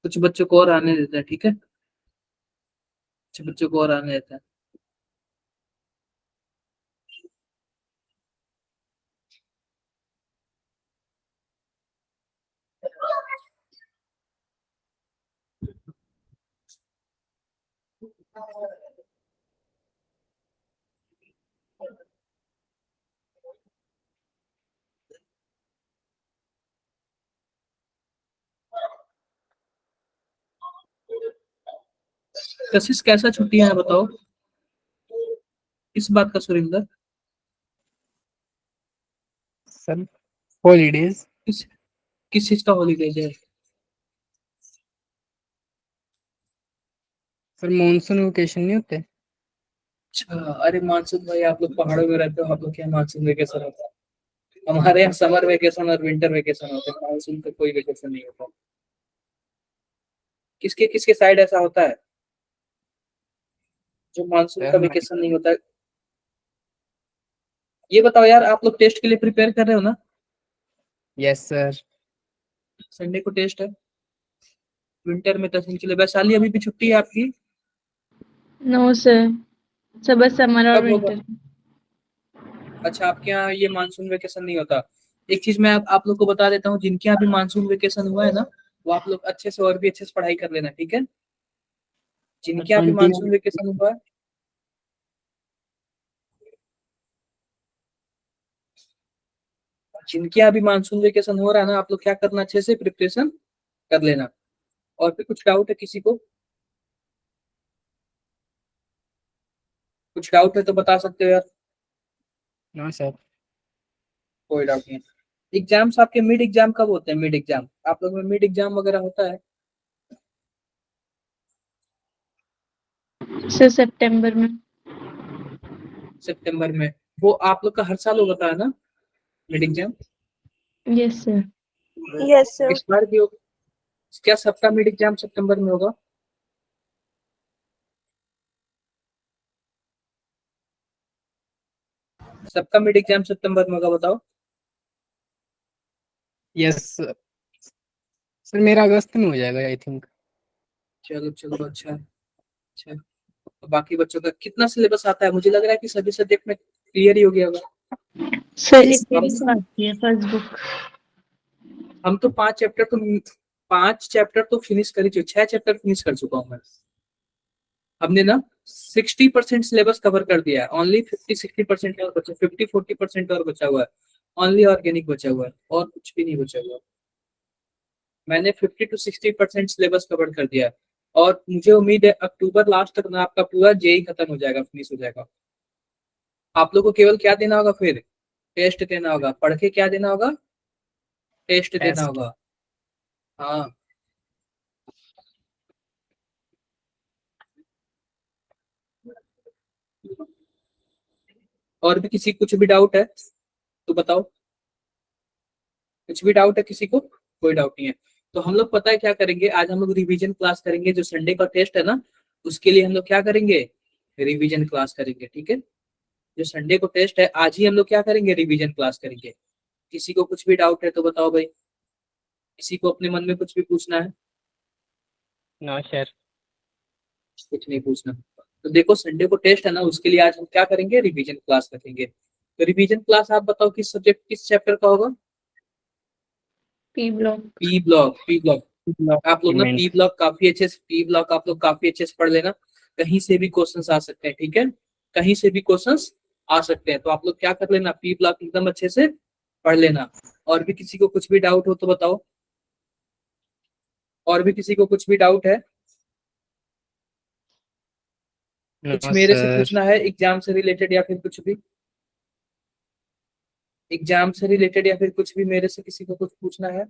कुछ बच्चों को और आने देते हैं, ठीक है, कुछ बच्चों को और आने देते हैं। कशिश कैसा छुट्टियां हैं बताओ, किस बात का सुरेंद्र? Sir holidays. किस किस चीज का हॉलीडेज है? सर मानसून वेकेशन नहीं होते? अच्छा, अरे मानसून भाई आप लोग पहाड़ों में रहते हो, आप लोग क्या मानसून वेकेशन होता है? हमारे यहाँ समर वेकेशन और विंटर वेकेशन होते हैं, मानसून का कोई वेकेशन नहीं होता। किसके किसके साइड ऐसा होता है जो मानसून सर का हमारे। वेकेशन नहीं होता है? ये बताओ यार, आप लोग टेस्ट के लिए प्रिपेयर कर रहे हो ना? Yes sir. संडे को टेस्ट है, विंटर में 10 दिन के लिए। वैशाली अभी भी छुट्टी है आपकी? नो सर, सब बस समर और कब होगा? विंटर। अच्छा, आपके यहाँ ये मानसून वेकेशन नहीं होता। एक चीज मैं आप लोग को बता देता हूँ, जिनके यहाँ भी मानसून वेकेशन हुआ है ना, वो आप लोग अच्छे से और भी अच्छे से पढ़ाई कर लेना, ठीक है? जिनके यहाँ भी 20। मानसून वेकेशन हुआ है, जिनके यहाँ भी मानसून वेकेशन हो रहा है ना, आप लोग क्या करना, अच्छे से प्रिपरेशन कर लेना। और फिर कुछ डाउट है किसी को? कुछ डाउट है तो बता सकते हो यार। No sir. कोई डाउट नहीं है। एग्जाम्स आपके मिड एग्जाम कब होते हैं? मिड एग्जाम आप लोग में मिड एग्जाम वगैरह होता है? सर सितंबर में। सितंबर में? वो आप लोग का हर साल होता है ना mid exam? Yes sir. Yes sir. इस बार भी हो? क्या सबका मिड एग्जाम सितंबर में होगा? सबका मिड एग्जाम सितंबर में होगा, बताओ। Yes sir. सर मेरा अगस्त में हो जाएगा आई थिंक। चलो चलो, अच्छा अच्छा। तो बाकी बच्चों का कितना सिलेबस आता है? मुझे लग रहा है कि सभी सब्जेक्ट में क्लियर ही हो गया होगा। सर लिखने हम की तो आती है फर्स्ट बुक। हम तो 5 चैप्टर तो फिनिश कर ही चुके, 6 चैप्टर फिनिश कर चुका हूँ मैं। हमने ना 60% सिलेबस कवर कर दिया है, ओनली 50-60% और बचा, 50-40% और बचा हुआ है। ओनली ऑर्गेनिक बचा हुआ है, और कुछ भी नहीं बचा हुआ। मैंने 50-60% सिलेबस कवर कर दिया है। और मुझे उम्मीद है अक्टूबर लास्ट तक ना आपका पूरा जेई खत्म हो जाएगा, फिनिश हो जाएगा। आप लोग को केवल क्या देना होगा फिर? टेस्ट देना होगा, पढ़ के क्या देना होगा? टेस्ट देना टेस्ट। होगा। हाँ। और भी किसी कुछ भी डाउट है तो बताओ। कुछ भी डाउट है किसी को? कोई डाउट नहीं है। तो हम लोग पता है क्या करेंगे, आज हम लोग रिवीजन क्लास करेंगे। जो संडे का टेस्ट है ना, उसके लिए हम लोग क्या करेंगे, रिवीजन क्लास करेंगे, ठीक है? जो संडे को टेस्ट है, आज ही हम लोग क्या करेंगे, रिवीजन क्लास करेंगे। किसी को कुछ भी डाउट है तो बताओ भाई। किसी को अपने मन में कुछ भी पूछना है? No sir. कुछ नहीं पूछना? तो देखो, संडे को टेस्ट है ना, उसके लिए आज हम क्या करेंगे, रिवीजन क्लास रखेंगे। तो रिवीजन क्लास आप बताओ किस सब्जेक्ट किस चैप्टर का होगा? P block. P block, P block. आप लोग ना पी ब्लॉक काफी अच्छे से, पी ब्लॉक आप लोग काफी अच्छे से पढ़ लेना। कहीं से भी क्वेश्चंस आ सकते हैं, ठीक है? कहीं से भी क्वेश्चंस आ सकते हैं, तो आप लोग क्या कर लेना, पी ब्लॉक एकदम अच्छे से पढ़ लेना। और भी किसी को कुछ भी डाउट हो तो बताओ। और भी किसी को कुछ भी डाउट है? कुछ नो मेरे से सर। पूछना है एग्जाम से रिलेटेड या फिर कुछ भी? एग्जाम से रिलेटेड या फिर कुछ भी मेरे से किसी को कुछ पूछना है?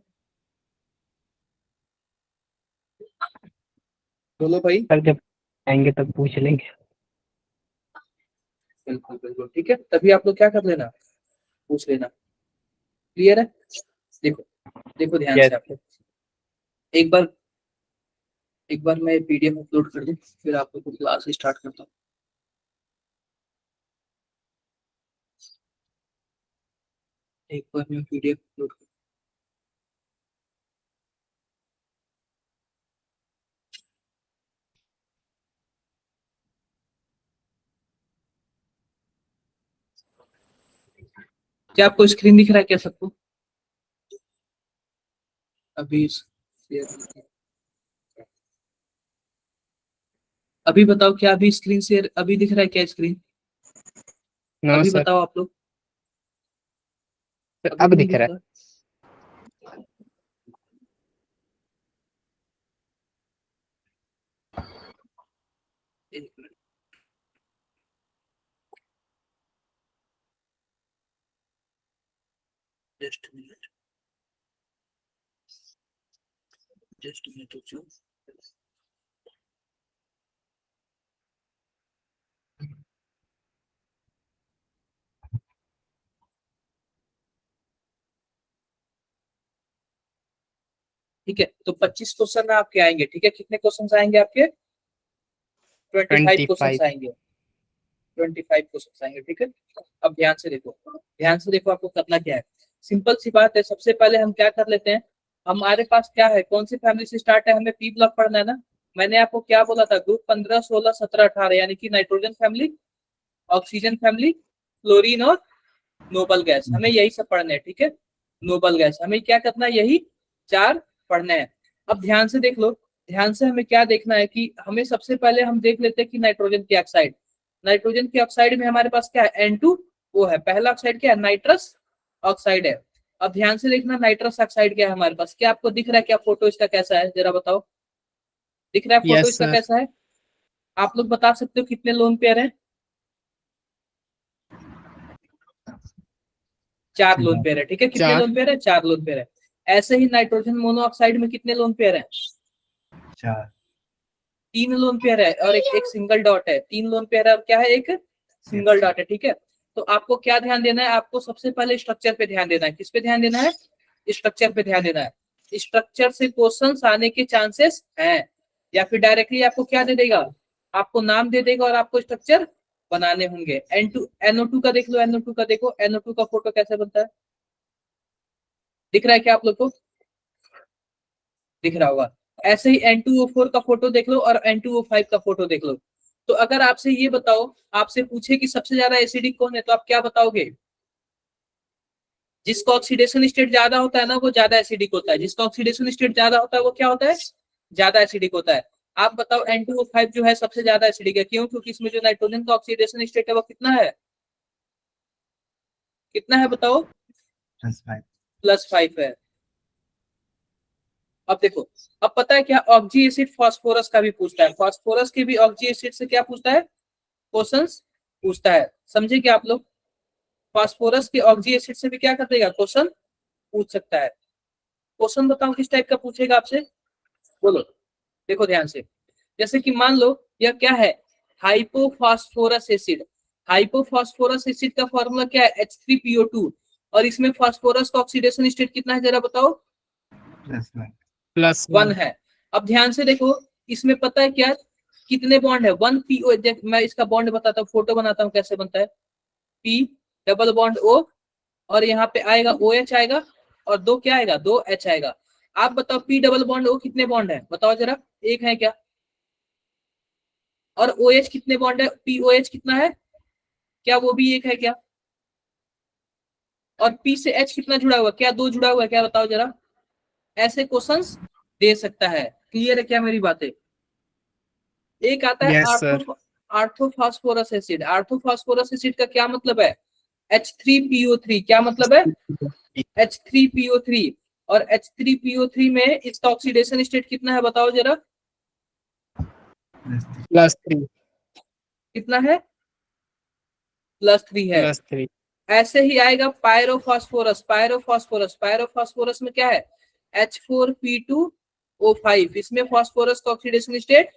बोलो भाई। सर जब आएंगे तब पूछ लेंगे। बिल्कुल बिल्कुल, ठीक है, तभी आप लोग क्या कर लेना, पूछ लेना। क्लियर है? देखो, देखो ध्यान यस। से आप लोग। एक बार एक बार मैं पीडीएफ अपलोड कर दूं, फिर आप लोग को क्लास स्टार्ट करता हूँ। एक बार मैं पीडीएफ अपलोड क्या आपको स्क्रीन दिख रहा है क्या सबको? अभी अभी बताओ, क्या अभी स्क्रीन शेयर अभी दिख रहा है क्या स्क्रीन? नो अभी सर, बताओ आप लोग। अभी अब भी नहीं दिख दिख रहा रहा? एक minute. Just minute, just minute रुको। ठीक है, तो 25 क्वेश्चन आपके आएंगे। ठीक है, कितने क्वेश्चन आएंगे आपके? 25 क्वेश्चन 25। आएंगे। 25 क्वेश्चन आएंगे। ठीक है, अब ध्यान से देखो, ध्यान से देखो, आपको करना क्या है। सिंपल सी बात है, सबसे पहले हम क्या कर लेते हैं, हमारे पास क्या है, कौन सी फैमिली से स्टार्ट है, हमें पी ब्लॉक पढ़ना है ना। मैंने आपको क्या बोला था, ग्रुप 15, 16, 17, 18, यानी कि nitrogen family, oxygen family, chlorine और नोबल गैस, हमें यही सब पढ़ने हैं। ठीक है, नोबल गैस हमें क्या करना है, यही 4 पढ़ने हैं। अब ध्यान से देख लो, ध्यान से हमें क्या देखना है कि हमें सबसे पहले हम देख लेते हैं कि नाइट्रोजन की ऑक्साइड, नाइट्रोजन की ऑक्साइड में हमारे पास क्या है, N2, वो है पहला ऑक्साइड, क्या है, नाइट्रस ऑक्साइड है। अब ध्यान से देखना, नाइट्रस ऑक्साइड क्या है हमारे पास, क्या आपको दिख रहा है, क्या फोटो इसका कैसा है, जरा बताओ, दिख रहा है फोटो यस इसका सर। कैसा है? आप लोग बता सकते हो कितने लोन पेयर है? 4 लोन पेयर है। ठीक है, कितने 4। लोन पेयर है? 4 लोन पेयर है। ऐसे ही नाइट्रोजन मोनोऑक्साइड में कितने लोन पेयर है? 3 लोन पेयर है और एक सिंगल डॉट है। 3 लोन पेयर है और क्या है, एक सिंगल डॉट है। ठीक है, तो आपको क्या ध्यान देना है, आपको सबसे पहले स्ट्रक्चर पे ध्यान देना है। किस पे ध्यान देना है? स्ट्रक्चर पे ध्यान देना है। स्ट्रक्चर से क्वेश्चंस आने के चांसेस हैं, या फिर डायरेक्टली आपको क्या दे देगा, आपको नाम दे देगा और आपको स्ट्रक्चर बनाने होंगे। NO2 का देख लो, NO2 का देखो, NO2 का फोटो कैसे बनता है, दिख रहा है क्या आप लोग को? दिख रहा होगा। ऐसे ही N2O4 का फोटो देख लो और N2O5 का फोटो देख लो। तो अगर आपसे ये बताओ, आपसे पूछे कि सबसे ज्यादा एसिडिक कौन है, तो आप क्या बताओगे? जिसका ऑक्सीडेशन स्टेट ज्यादा होता है ना, वो ज्यादा एसिडिक होता है। जिसका ऑक्सीडेशन स्टेट ज्यादा होता है वो क्या होता है, ज्यादा एसिडिक होता है। आप बताओ, N2O5 जो है सबसे ज्यादा एसिडिक है, क्यों? क्योंकि इसमें जो नाइट्रोजन का ऑक्सीडेशन स्टेट है वो कितना है, कितना है बताओ? +5 है। अब देखो, अब पता है क्या, ऑक्जी एसिड फास्फोरस का भी पूछता है, फास्फोरस के भी ऑक्जी एसिड से क्या पूछता है, क्वेश्चंस पूछता है। समझे क्या आप लोग? फास्फोरस के ऑक्जी एसिड से भी क्या कर देगा, क्वेश्चन पूछ सकता है। क्वेश्चन बताओ किस टाइप का पूछेगा आपसे, बोलो, देखो ध्यान से। जैसे कि मान लो यह क्या है, हाइपोफास्फोरस एसिड। हाइपोफास्फोरस एसिड का फॉर्मूला क्या है, H3PO2, और इसमें फास्फोरस का ऑक्सीडेशन स्टेट कितना है, जरा बताओ? +1। 1 है। अब ध्यान से देखो, इसमें पता है क्या, कितने बॉन्ड है, 1PO। मैं इसका बॉन्ड बताता हूँ, फोटो बनाता हूँ कैसे बनता है। P डबल बॉन्ड O, और यहाँ पे आएगा OH आएगा, और 2 क्या आएगा, 2 H आएगा। आप बताओ, P डबल बॉन्ड O कितने बॉन्ड है, बताओ जरा, एक है क्या? और OH कितने बॉन्ड है, POH कितना है, क्या वो भी एक है क्या? और P से H कितना जुड़ा हुआ, क्या 2 जुड़ा हुआ है क्या, बताओ जरा। ऐसे क्वेश्चंस दे सकता है। क्लियर है क्या मेरी बातें? एक आता है यस सर। आर्थोफॉस्फोरस एसिड। आर्थोफॉस्फोरस एसिड का क्या मतलब है, H3PO3, क्या मतलब है, H3PO3। और H3PO3 में इसका ऑक्सीडेशन स्टेट कितना है, बताओ जरा, +3। कितना है, +3 है। +3। ऐसे ही आएगा पायरोफॉस्फोरस। पायरोफॉस्फोरस, पायरोफॉस्फोरस में क्या है, H4P2O5, इसमें फास्फोरस का ऑक्सीडेशन स्टेट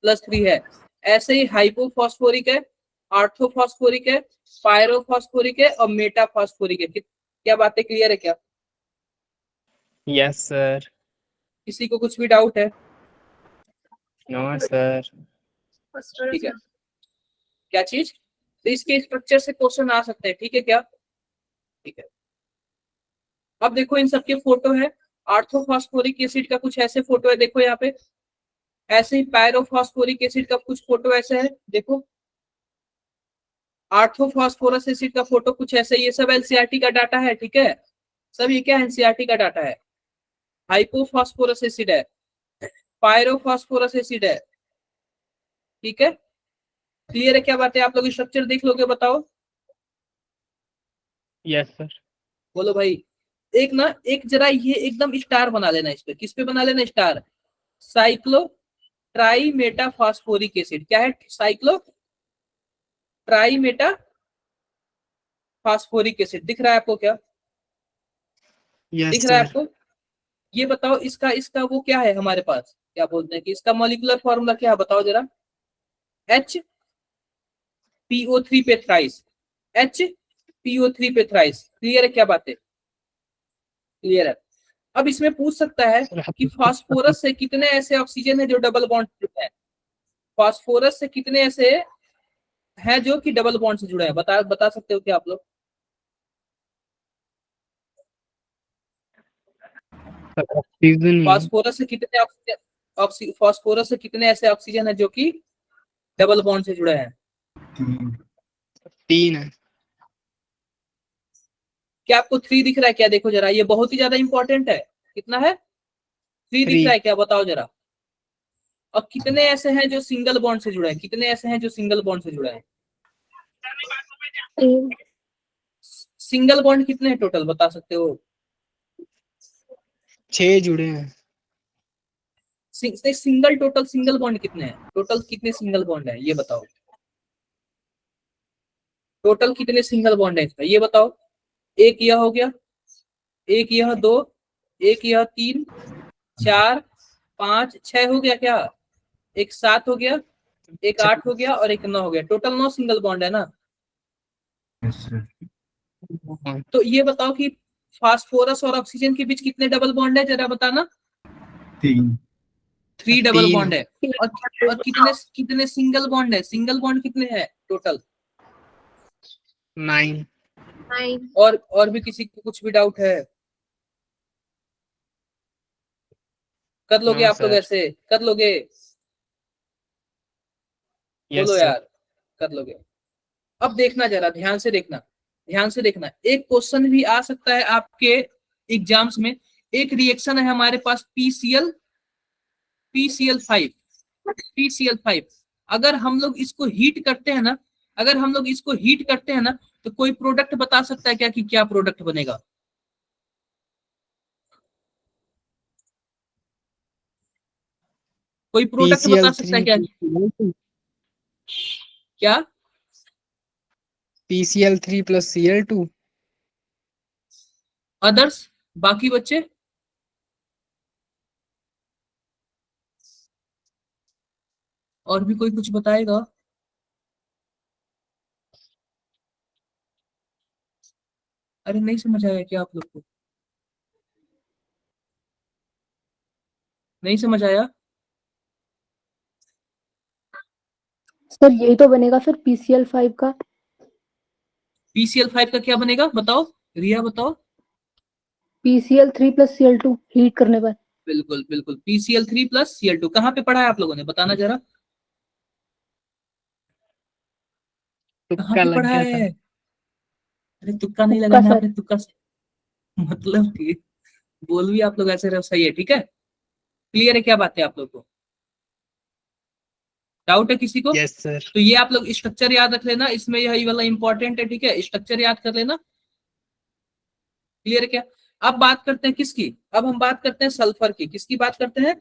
+3 है। ऐसे ही हाइपोफॉस्फोरिक है, आर्थोफॉस्फोरिक है, पायरोफॉस्फोरिक है और मेटाफॉस्फोरिक है। क्या बातें क्लियर है क्या? Yes sir. किसी को कुछ भी डाउट है? No sir. ठीक है, क्या चीज, तो इसके स्ट्रक्चर से क्वेश्चन आ सकते हैं। ठीक है क्या? ठीक है, अब देखो इन सबके फोटो है। आर्थोफॉस्फोरिक एसिड का कुछ ऐसे फोटो है, देखो यहाँ पे। ऐसे ही पायरोफॉस्फोरिक एसिड का कुछ फोटो ऐसे है, देखो। आर्थो फास्फोरस एसिड का फोटो कुछ ऐसे, ये सब एनसीईआरटी का डाटा है, ठीक है, सब ये क्या एनसीईआरटी का डाटा है। हाइपोफॉस्फोरस एसिड है, पायरोफॉस्फोरस एसिड है, ठीक है, क्लियर है क्या बात है। आप लोग स्ट्रक्चर देख लोगे, बताओ। Yes sir. बोलो भाई। एक ना, एक जरा ये एकदम स्टार बना लेना, इस पे, किस पे बना लेना star, cyclo try Meta phosphoric acid. क्या है, cyclo try Meta phosphoric acid. दिख रहा है आपको क्या, यस दिख रहा है सर। आपको। ये बताओ इसका इसका वो क्या है हमारे पास, क्या बोलते हैं कि इसका मॉलिक्यूलर फॉर्मूला क्या है, बताओ जरा। HPO3 पे थ्राइस, HPO3 पे थ्राइस। क्लियर है क्या बात है, क्लियर है। अब इसमें पूछ सकता है कि फास्फोरस से कितने ऐसे ऑक्सीजन है जो डबल बॉन्ड से जुड़े हैं, फास्फोरस से कितने ऐसे हैं जो कि डबल बॉन्ड से जुड़े हैं, बता सकते हो क्या आप लोग। ऑक्सीजन ही फास्फोरस से कितने ऑक्सीजन, फास्फोरस से कितने ऐसे ऑक्सीजन है जो कि डबल बॉन्ड से जुड़े हैं। 3 है। क्या आपको 3 दिख रहा है क्या, देखो जरा, ये बहुत ही ज्यादा इंपॉर्टेंट है। कितना है, 3 दिख 3। रहा है क्या, बताओ जरा। और कितने ऐसे हैं जो सिंगल बॉन्ड से जुड़े हैं, कितने ऐसे हैं जो सिंगल बॉन्ड से जुड़े हैं। सिंगल बॉन्ड कितने हैं टोटल, बता सकते हो। 6 जुड़े हैं। सिंगल टोटल सिंगल बॉन्ड कितने हैं, टोटल कितने सिंगल बॉन्ड है ये बताओ, टोटल कितने सिंगल बॉन्ड है इसमें ये बताओ। एक यह हो गया, एक यह 2, एक यह 3, 4, 5, 6 हो गया क्या, एक 7 हो गया, एक 8 हो गया और एक 9 हो गया, टोटल 9 सिंगल बॉन्ड है ना। हाँ। तो ये बताओ कि फास्फोरस और ऑक्सीजन के बीच कितने डबल बॉन्ड है, जरा बताना। 3 डबल 3 बॉन्ड है। और कितने कितने सिंगल बॉन्ड है, सिंगल बॉन्ड कितने हैं टोटल। 9। और भी किसी को कुछ भी डाउट है, कर लोगे नो आप लोग, सर। ऐसे कर लोगे, बोलो यस सर। यार, कर लोगे। अब देखना जरा, ध्यान से देखना, ध्यान से देखना, एक क्वेश्चन भी आ सकता है आपके एग्जाम्स में। एक रिएक्शन है हमारे पास PCl5, PCl5। अगर हम लोग इसको हीट करते हैं ना, अगर हम लोग इसको हीट करते हैं ना, तो कोई प्रोडक्ट बता सकता है क्या कि क्या प्रोडक्ट बनेगा। कोई प्रोडक्ट बता सकता है PCl3 क्या, क्या। PCl3 plus Cl2। अदर्स, बाकी बच्चे। और भी कोई कुछ बताएगा। अरे नहीं समझ आया क्या आप लोग को, नहीं समझ आया। सर यही तो बनेगा फिर PCl5 का। PCl5 का क्या बनेगा बताओ, रिया बताओ। PCl3 plus Cl2 हीट करने पर। बिल्कुल बिल्कुल, PCl3 प्लस Cl2। कहाँ पे पढ़ा है आप लोगों ने, बताना जरा, कहाँ तुक्का पे लग पढ़ा गया था। है। अरे तुक्का नहीं तुक्का लगाना, सर। आपने तुक्का से मतलब कि बोल भी आप लोग ऐसे रहो, सही है, ठीक है, क्लियर है क्या बात है आप लोग को, डाउट है किसी को। Yes sir. तो ये आप लोग स्ट्रक्चर याद रख लेना, इसमें यही वाला इंपॉर्टेंट है, ठीक है, स्ट्रक्चर याद कर लेना, क्लियर है क्या। अब बात करते हैं किसकी, अब हम बात करते हैं सल्फर की, किसकी बात करते हैं,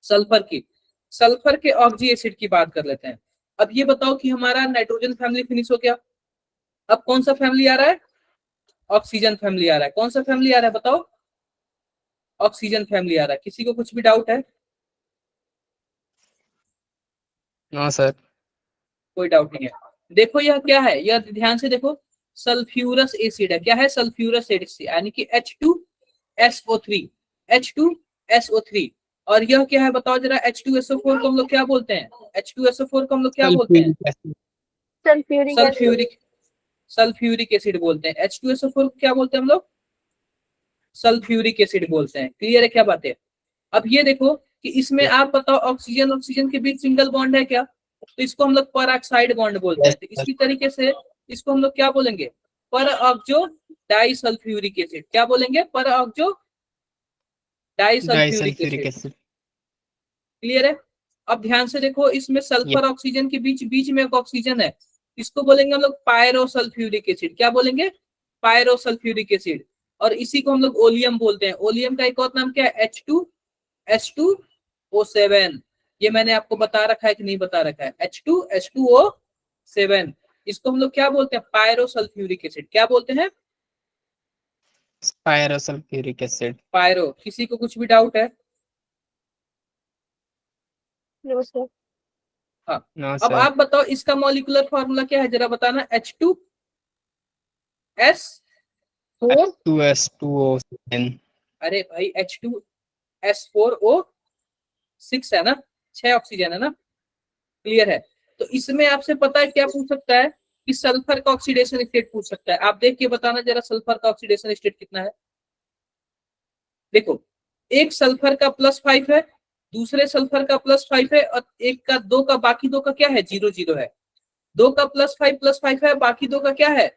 सल्फर की। सल्फर के ऑक्सी एसिड की बात कर लेते हैं। अब ये बताओ कि हमारा नाइट्रोजन फैमिली फिनिश हो गया, अब कौन सा फैमिली आ रहा है, ऑक्सीजन फैमिली आ रहा है। कौन सा फैमिली आ रहा है बताओ, ऑक्सीजन फैमिली आ रहा है। किसी को कुछ भी डाउट है, नो सर। कोई डाउट नहीं है। देखो यह क्या है, यह ध्यान से देखो, सल्फ्यूरस एसिड है। क्या है, सल्फ्यूरस एसिड, यानी कि H2SO3, H2SO3। और यह क्या है बताओ जरा, H2SO4 को हम लोग क्या बोलते हैं, H2SO4 को हम लोग क्या बोलते हैं, sulphuric acid. Sulphuric, sulphuric acid बोलते हैं। H2SO4 को क्या बोलते हैं हम लोग, सल्फ्यूरिक एसिड बोलते हैं। क्लियर है क्या बात है। अब ये देखो कि इसमें आप बताओ, ऑक्सीजन ऑक्सीजन के बीच सिंगल बॉन्ड है क्या, तो इसको हम लोग पर ऑक्साइड बॉन्ड बोलते हैं। तो इसी तरीके से इसको हम लोग क्या बोलेंगे, पर ऑक्सो डाइसल्फ्यूरिक एसिड। क्या बोलेंगे, पर oxo disulphuric disulphuric acid. Acid. Clear है। अब ध्यान से देखो, इसमें सल्फर ऑक्सीजन के बीच बीच में एक ऑक्सीजन है, इसको बोलेंगे हम लोग पायरोसल्फ्यूरिक एसिड। क्या बोलेंगे, पायरोसल्फ्यूरिक एसिड। और इसी को हम लोग ओलियम बोलते हैं। ओलियम का एक और नाम क्या है, H2S2O7। ये मैंने आपको बता रखा है कि नहीं बता रखा है, H2S2O7। इसको हम लोग क्या बोलते हैं, पायरोसल्फ्यूरिक एसिड। क्या बोलते हैं, पायरोसल्फ्यूरिक एसिड। पायरो। किसी को कुछ भी डाउट है? No sir. हाँ। नो अब सर। आप बताओ इसका मॉलिक्यूलर फॉर्मूला क्या है, जरा बताना। H2S4। H2S2O7। अरे भाई H2S4O6 है ना, 6 ऑक्सीजन है ना। क्लियर है। तो इसमें आपसे पता है क्या पूछ सकता है, कि सल्फर का ऑक्सीडेशन स्टेट पूछ सकता है। आप देख के बताना जरा सल्फर का ऑक्सीडेशन स्टेट कितना है। देखो, एक सल्फर का +5 है, दूसरे सल्फर का +5 है, और एक का, दो का, बाकी दो का क्या है, 0 0 है। दो का +5 है, बाकी दो का क्या है,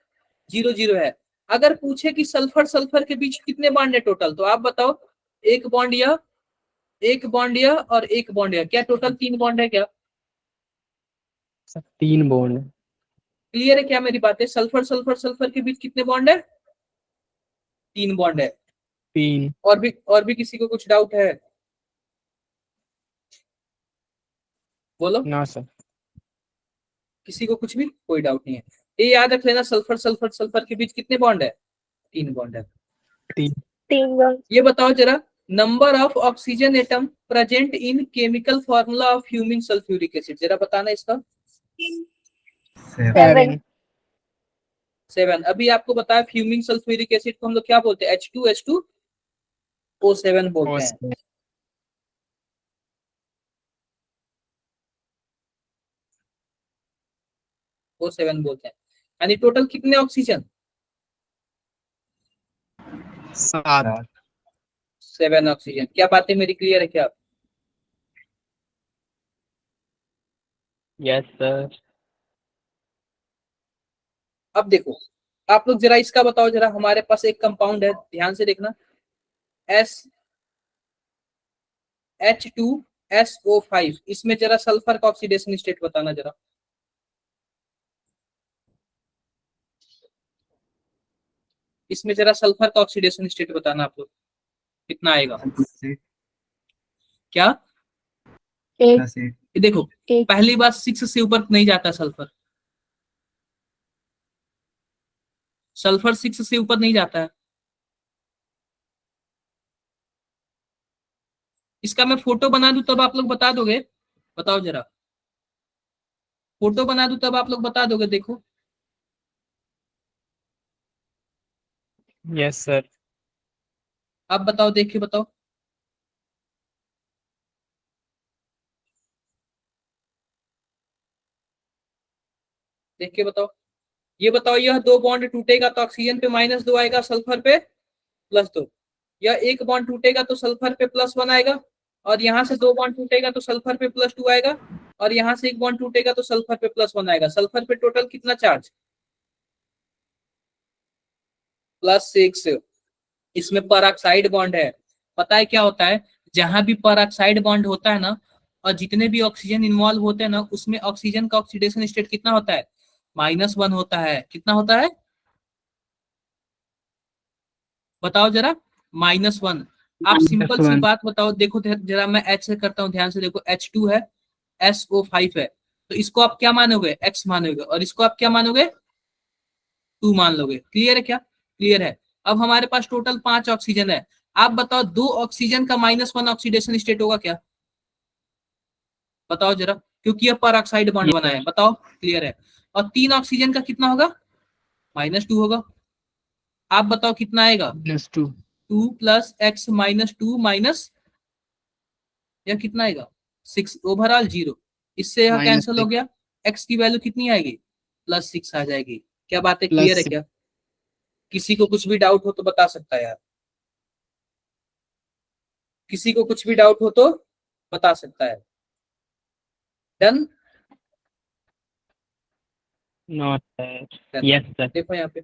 0 0 है। अगर पूछे कि सल्फर सल्फर के बीच कितने बॉन्ड है टोटल, तो आप बताओ, एक बॉन्ड या एक बॉन्ड या और एक बॉन्ड या, क्या टोटल 3 बॉन्ड है क्या? सब 3 बॉन्ड है। क्लियर है क्या मेरी बात है? सल्फर सल्फर सल्फर के बीच कितने बॉन्ड है, 3 बॉन्ड है। 3। और भी किसी को कुछ डाउट है, बोलो। No sir. किसी को कुछ भी कोई डाउट नहीं है। ये याद रख लेना, सल्फर सल्फर सल्फर के बीच कितने बॉन्ड है, 3 बॉन्ड है। 3। 3 बॉन्ड। ये बताओ जरा, number of oxygen atom present in chemical formula of ह्यूमिन सल्फ्यूरिक एसिड, जरा बताना इसका। 7। 7। अभी आपको बताया फ्यूमिंग सल्फ्यूरिक एसिड को हम लोग क्या बोलते हैं, H2S2O7 बोलते हैं। O7 बोलते हैं। यानी टोटल कितने ऑक्सीजन, 7। 7 ऑक्सीजन। क्या बातें मेरी क्लियर है क्या? Yes sir. अब देखो, आप लोग जरा इसका बताओ, जरा हमारे पास एक कंपाउंड है, ध्यान से देखना, H2SO5। इसमें जरा सल्फर का ऑक्सीडेशन स्टेट बताना जरा। इसमें जरा सल्फर का ऑक्सीडेशन स्टेट बताना आप लोग, कितना आएगा? क्या? एक ये देखो, एक पहली बात 6 से ऊपर नहीं जाता सल्फर। सल्फर 6 से ऊपर नहीं जाता है। इसका मैं फोटो बना दूं तब आप लोग बता दोगे, बताओ जरा। फोटो बना दूं तब आप लोग बता दोगे, देखो। Yes sir. आप बताओ, देख के बताओ। देख के बताओ। ये बताओ, यह 2 बॉन्ड टूटेगा तो ऑक्सीजन पे -2 आएगा, सल्फर पे +2। यह एक बॉन्ड टूटेगा तो सल्फर पे +1 आएगा, और यहाँ से 2 बॉन्ड टूटेगा तो सल्फर पे +2 आएगा, और यहाँ से एक बॉन्ड टूटेगा तो सल्फर पे +1 आएगा। सल्फर पे टोटल कितना चार्ज, +6। इसमें परऑक्साइड बॉन्ड है। पता है क्या होता है, जहां भी परऑक्साइड बॉन्ड होता है ना, और जितने भी ऑक्सीजन इन्वॉल्व होते हैं ना, उसमें ऑक्सीजन का ऑक्सीडेशन स्टेट कितना होता है, -1 होता है। कितना होता है, बताओ जरा, -1। आप सिंपल सी -1। बात बताओ, देखो जरा, मैं H से करता हूँ, ध्यान से देखो, H2 है, SO5 है, तो इसको आप क्या मानोगे, X मानोगे, और इसको आप क्या मानोगे, 2 मान लोगे। क्लियर है क्या? क्लियर है। अब हमारे पास टोटल 5 ऑक्सीजन है। आप बताओ, 2 ऑक्सीजन का -1 ऑक्सीडेशन स्टेट होगा क्या, बताओ जरा, क्योंकि ये पर ऑक्साइड बॉन्ड बना है, बताओ। क्लियर है। और 3 ऑक्सीजन का कितना होगा, -2 होगा। आप बताओ कितना आएगा, -2। 2 + x -2 माइनस, यह कितना आएगा, 6, ओवरऑल 0। इससे यह कैंसिल हो -6 गया, x की वैल्यू कितनी आएगी, +6 आ जाएगी। क्या बात है, क्लियर है +6। क्या? किसी को कुछ भी डाउट हो तो बता सकता है यार, किसी को कुछ भी डाउट हो तो बता सकता है। Done. No sir, yes sir. देखो यहाँ पे,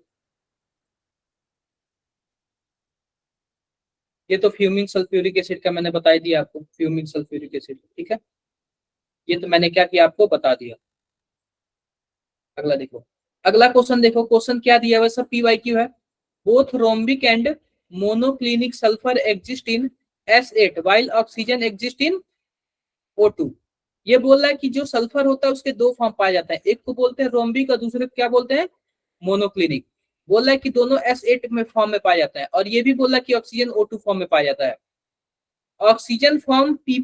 ये तो फ्यूमिंग सल्फ्यूरिक एसिड का मैंने बता ही दिया आपको, फ्यूमिंग सल्फ्यूरिक एसिड, ठीक है। ये तो मैंने क्या किया, आपको बता दिया। अगला देखो, अगला क्वेश्चन देखो, क्वेश्चन क्या दिया हुआ है, सब PYQ है। Both rhombic and monoclinic sulphur exist in S8 while oxygen exist in O2। ये बोल रहा है कि जो सल्फर होता है उसके दो फॉर्म पाए जाते हैं, एक को बोलते हैं रोम्बिक और दूसरे को क्या बोलते हैं, मोनोक्लिनिक। बोल रहा है कि दोनों S8 में फॉर्म में पाया जाता है, और ये भी बोल रहा है कि ऑक्सीजन O2 फॉर्म में पाया जाता है। Oxygen form p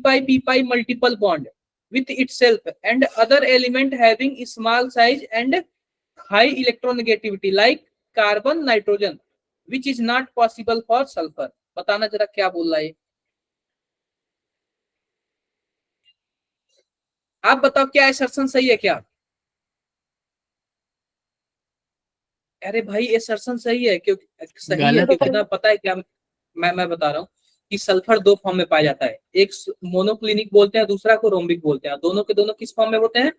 multiple bond with itself and other element having small size and high electronegativity like carbon nitrogen which is not possible for sulfur। बताना जरा क्या बोल रहा है, आप बताओ क्या असर्शन सही है क्या। अरे भाई असर्शन सही है, क्योंकि सही है गलत क्योंकि है। ना, पता है क्या, मैं बता रहा हूँ कि सल्फर दो फॉर्म में पाया जाता है, एक मोनोक्लिनिक बोलते हैं, दूसरा को रोम्बिक बोलते हैं। दोनों के दोनों किस फॉर्म में होते हैं,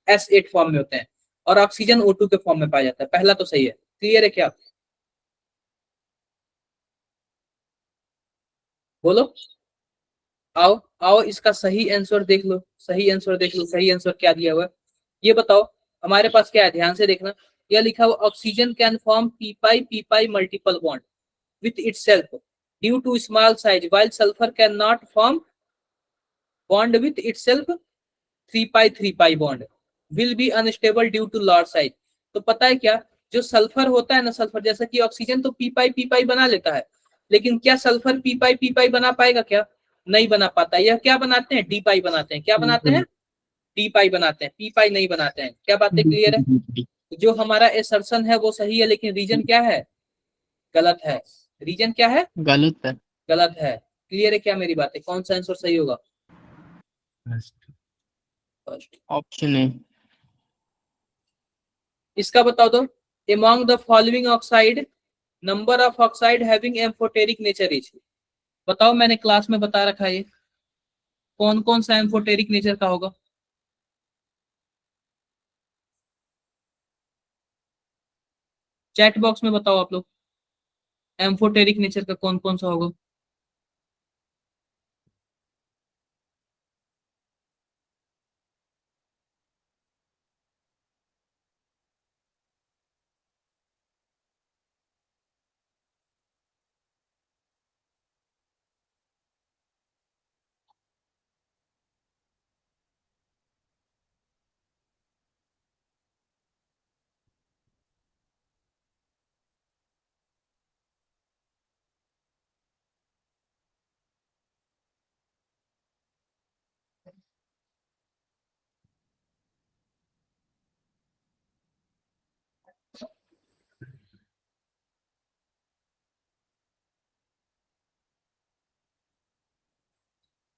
S8 फॉर्म में होते हैं, और ऑक्सीजन O2 के फॉर्म में पाया जाता है। पहला तो सही है, क्लियर है क्या, बोलो। आओ आओ, इसका सही आंसर देख लो, सही आंसर देख लो, सही आंसर क्या दिया हुआ है ये बताओ। हमारे पास क्या है, ध्यान से देखना, यह लिखा हुआ oxygen can form p multiple bond with itself due to small size while sulfur cannot form bond with itself 3 pi bond will be unstable due to large size। तो पता है क्या, जो सल्फर होता है ना, सल्फर जैसा कि ऑक्सीजन तो p बना लेता है, लेकिन क्या सल्फर p बना पाएगा क्या, नहीं बना पाता। यह क्या बनाते हैं, d बनाते हैं। क्या बनाते हैं, d बनाते हैं, p नहीं बनाते हैं। क्या बातें क्लियर है। जो हमारा एसर्शन है वो सही है, लेकिन रीजन क्या है, गलत है। रीजन क्या है, गलत है। गलत है। क्लियर है क्या मेरी बातें, कौन सा आंसर सही होगा, फर्स्ट। ऑप्शन है। इसका बताओ दो, among the following oxide number of oxide having amphoteric nature is। बताओ, मैंने क्लास में बता रखा है ये, कौन कौन सा एम्फोटेरिक नेचर का होगा, चैट बॉक्स में बताओ आप लोग, एम्फोटेरिक नेचर का कौन कौन सा होगा।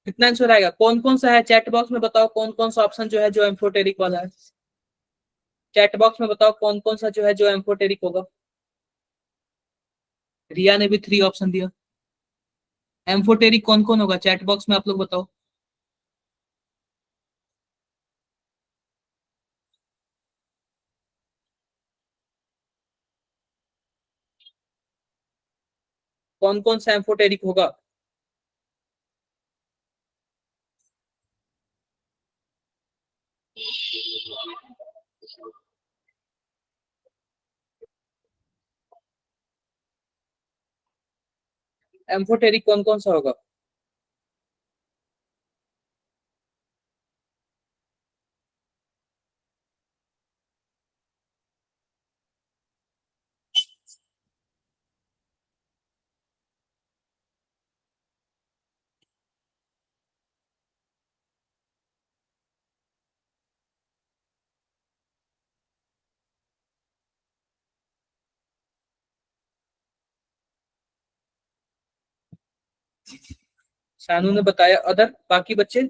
कितना आंसर आएगा, कौन कौन सा है, चैट बॉक्स में बताओ कौन कौन सा ऑप्शन जो है जो एम्फोटेरिक वाला है। चैट बॉक्स में बताओ कौन कौन सा जो है जो एम्फोटेरिक होगा। रिया ने भी 3 ऑप्शन दिया। एम्फोटेरिक कौन कौन होगा, चैट बॉक्स में आप लोग बताओ। कौन कौन सा एम्फोटेरिक होगा। एम्फोटेरिक कौन कौन सा होगा। सानू ने बताया अदर, बाकी बच्चे,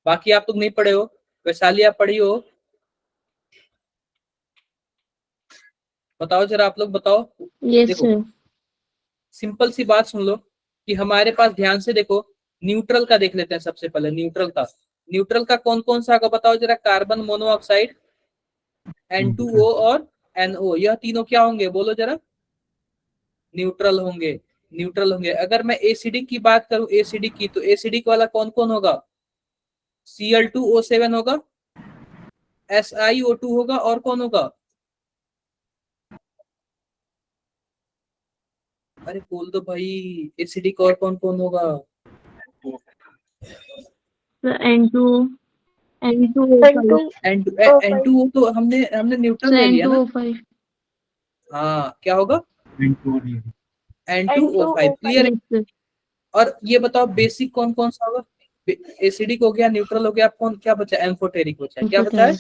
बाकी आप लोग नहीं पढ़े हो, वैशाली आप पढ़ी हो, बताओ जरा आप लोग बताओ। यस देखो सर। सिंपल सी बात सुन लो कि हमारे पास, ध्यान से देखो, न्यूट्रल का देख लेते हैं सबसे पहले। न्यूट्रल का, न्यूट्रल का कौन कौन सा होगा बताओ जरा, कार्बन मोनोऑक्साइड, N2O और NO, यह तीनों क्या होंगे बोलो जरा? न्यूट्रल होंगे, न्यूट्रल होंगे। अगर मैं एसिडिक की बात करूं, एसिडिक की, तो एसिडिक वाला कौन कौन होगा? Cl2O7 होगा, SiO2 होगा, और कौन होगा? अरे बोल दो भाई, एसिडिक और कौन कौन होगा? N2 N2 N2O तो हमने न्यूट्रल ले लिया ना। N2O5 हाँ, क्या होगा? N2O5, N2O5 क्लियर है। yes sir और ये बताओ बेसिक कौन कौन सा होगा? एसिडिक हो गया, न्यूट्रल हो गया, आप कौन क्या बचा? एम्फोटेरिक बचा है। क्या बचा है?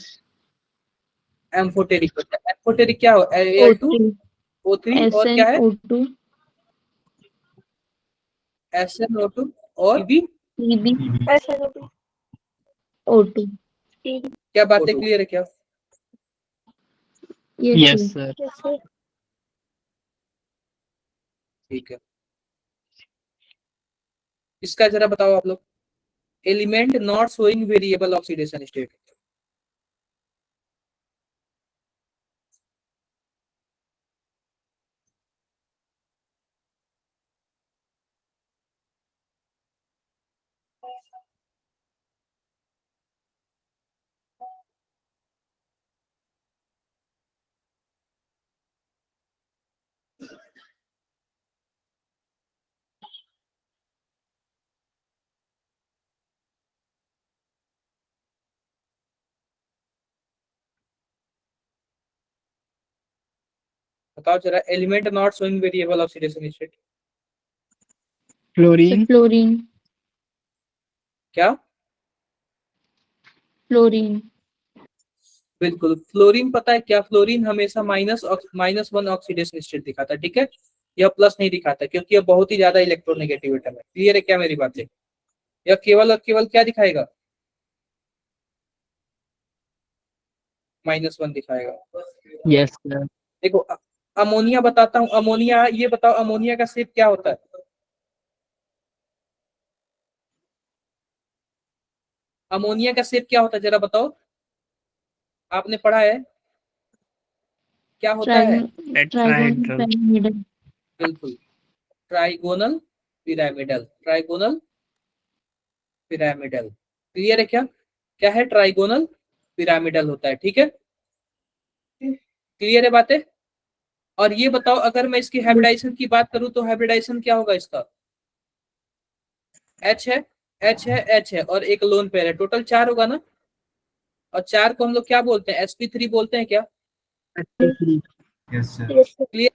एम्फोटेरिक बचा है। एम्फोटेरिक क्या हो? Al2 O3 और क्या है? SnO2 SnO2 और भी SnO2 O2 क्या बातें क्लियर है क्या? yes sir sir. yes sir ठीक है, इसका जरा बताओ आप लोग। Element not showing variable oxidation state. बताओ जरा, element not showing variable oxidation state. Chlorine. Fluorine क्या? फ्लोरीन बिल्कुल, फ्लोरीन। पता है क्या? फ्लोरीन हमेशा -1 ऑक्सीडेशन स्टेट दिखाता है, ठीक है। यह प्लस नहीं दिखाता क्योंकि यह बहुत ही ज्यादा इलेक्ट्रोनेगेटिव एटम है। क्लियर है क्या मेरी बात है? यह केवल और केवल क्या दिखाएगा? -1 दिखाएगा। Yes sir. देखो अमोनिया बताता हूँ। अमोनिया, ये बताओ अमोनिया का शेप क्या होता है? अमोनिया का शेप क्या होता है जरा बताओ, आपने पढ़ा है? क्या होता है? ट्राइगोनल पिरामिडल बिल्कुल, trigonal pyramidal, trigonal pyramidal. Clear है क्या? क्या है? ट्राइगोनल पिरामिडल होता है, ठीक है। क्लियर है बातें? और ये बताओ, अगर मैं इसकी हाइब्रिडाइजेशन की बात करूं तो हाइब्रिडाइजेशन क्या होगा इसका? H है, H है, H है, और एक लोन पेयर है, टोटल 4 होगा ना। और 4 को हम लोग क्या बोलते हैं? sp3 बोलते हैं क्या? yes sir clear?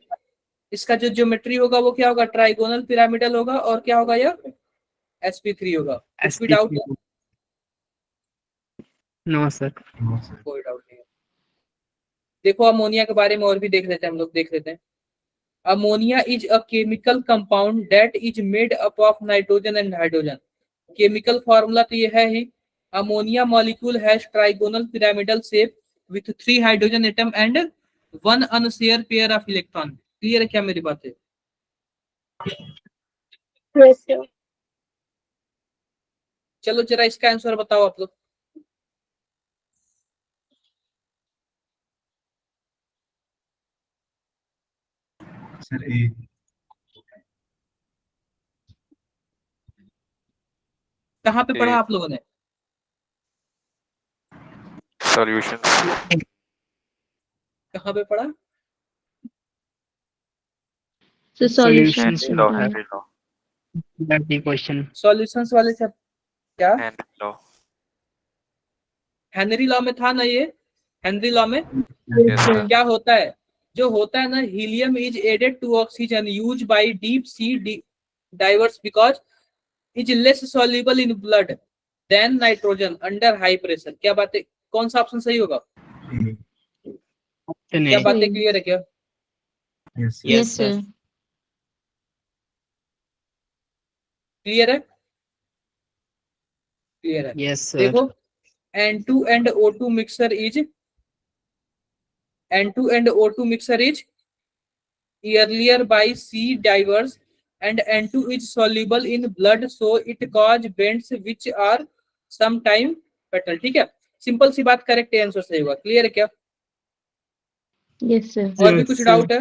इसका जो ज्योमेट्री होगा वो क्या होगा? ट्राइगोनल पिरामिडल होगा। और क्या होगा? यह sp3 होगा। कुछ भी डाउट है? No sir. कोई डाउट नहीं है। देखो अमोनिया के बारे में और भी देख लेते हैं हम लोग, देख लेते हैं। Ammonia is a chemical compound that is made up of nitrogen and hydrogen. Chemical formula तो ये है ही। Ammonia molecule has trigonal pyramidal shape with 3 hydrogen atom and 1 unshared pair of electron. Clear है क्या मेरी बात है? yes sir चलो जरा इसका आंसर बताओ आप लोग। सर ए। कहाँ पे पढ़ा आप लोगों ने? सॉल्यूशंस। कहाँ पे पढ़ा? so Solutions solutions लॉ, होता है हेनरी लॉ, क्वेश्चन। सॉल्यूशंस वाले सब क्या? Henry law. हेनरी लॉ में था ना ये? हेनरी लॉ में यस सर। क्या होता है? जो होता है ना, helium is added to oxygen use by deep sea divers because is less soluble in blood than nitrogen under high pressure. क्या बात है? कौन सा ऑप्शन सही होगा? ऑप्शन क्या ए। बातें क्लियर है क्या? यस yes sir क्लियर है? क्लियर है। Yes sir. देखो N2 and O2 mixture is N2 and O2 mixture is earlier by C divers and N2 is soluble in blood so it cause bends which are sometime fatal। ठीक है, simple सी बात, correct answer सही होगा। Clear है क्या? Yes, sir. और भी Yes, कुछ sir. डाउट है?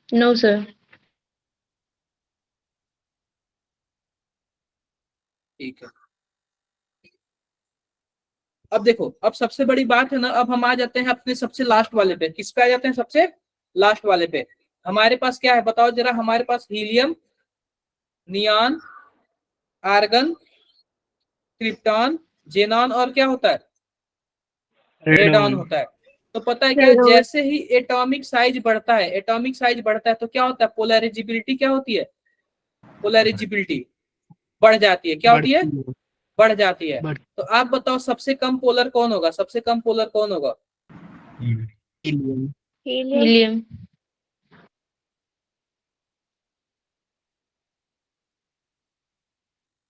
No, sir. ठीक है। अब देखो, अब सबसे बड़ी बात है ना, अब हम आ जाते हैं अपने सबसे लास्ट वाले पे। किस पे आ जाते हैं? सबसे लास्ट वाले पे। हमारे पास क्या है बताओ जरा? हमारे पास helium, neon, argon, krypton, xenon और क्या होता है? रेडॉन होता है। तो पता है क्या, रेडॉन। जैसे ही एटॉमिक साइज बढ़ता है, एटॉमिक साइज बढ़ता है तो क्या होता है? पोलरिजिबिलिटी क्या होती है? पोलरिजिबिलिटी बढ़ जाती है। क्या होती है? बढ़ती है, बढ़ जाती है। बढ़ तो आप बताओ सबसे कम पोलर कौन होगा? सबसे कम पोलर कौन होगा? helium. हीलियम। Helium.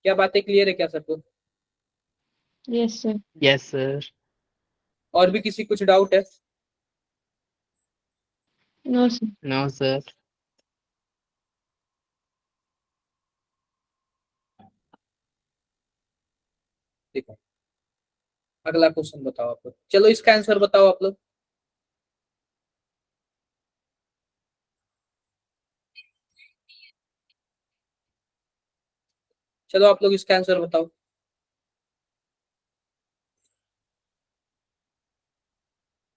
क्या बातें क्लियर है क्या सबको? Yes, sir. Yes, sir. और भी किसी कुछ डाउट है? No, sir. No, sir. देखो, अगला क्वेश्चन बताओ आप लोग। चलो इसका आंसर बताओ आप लोग। चलो आप लोग इसका आंसर बताओ।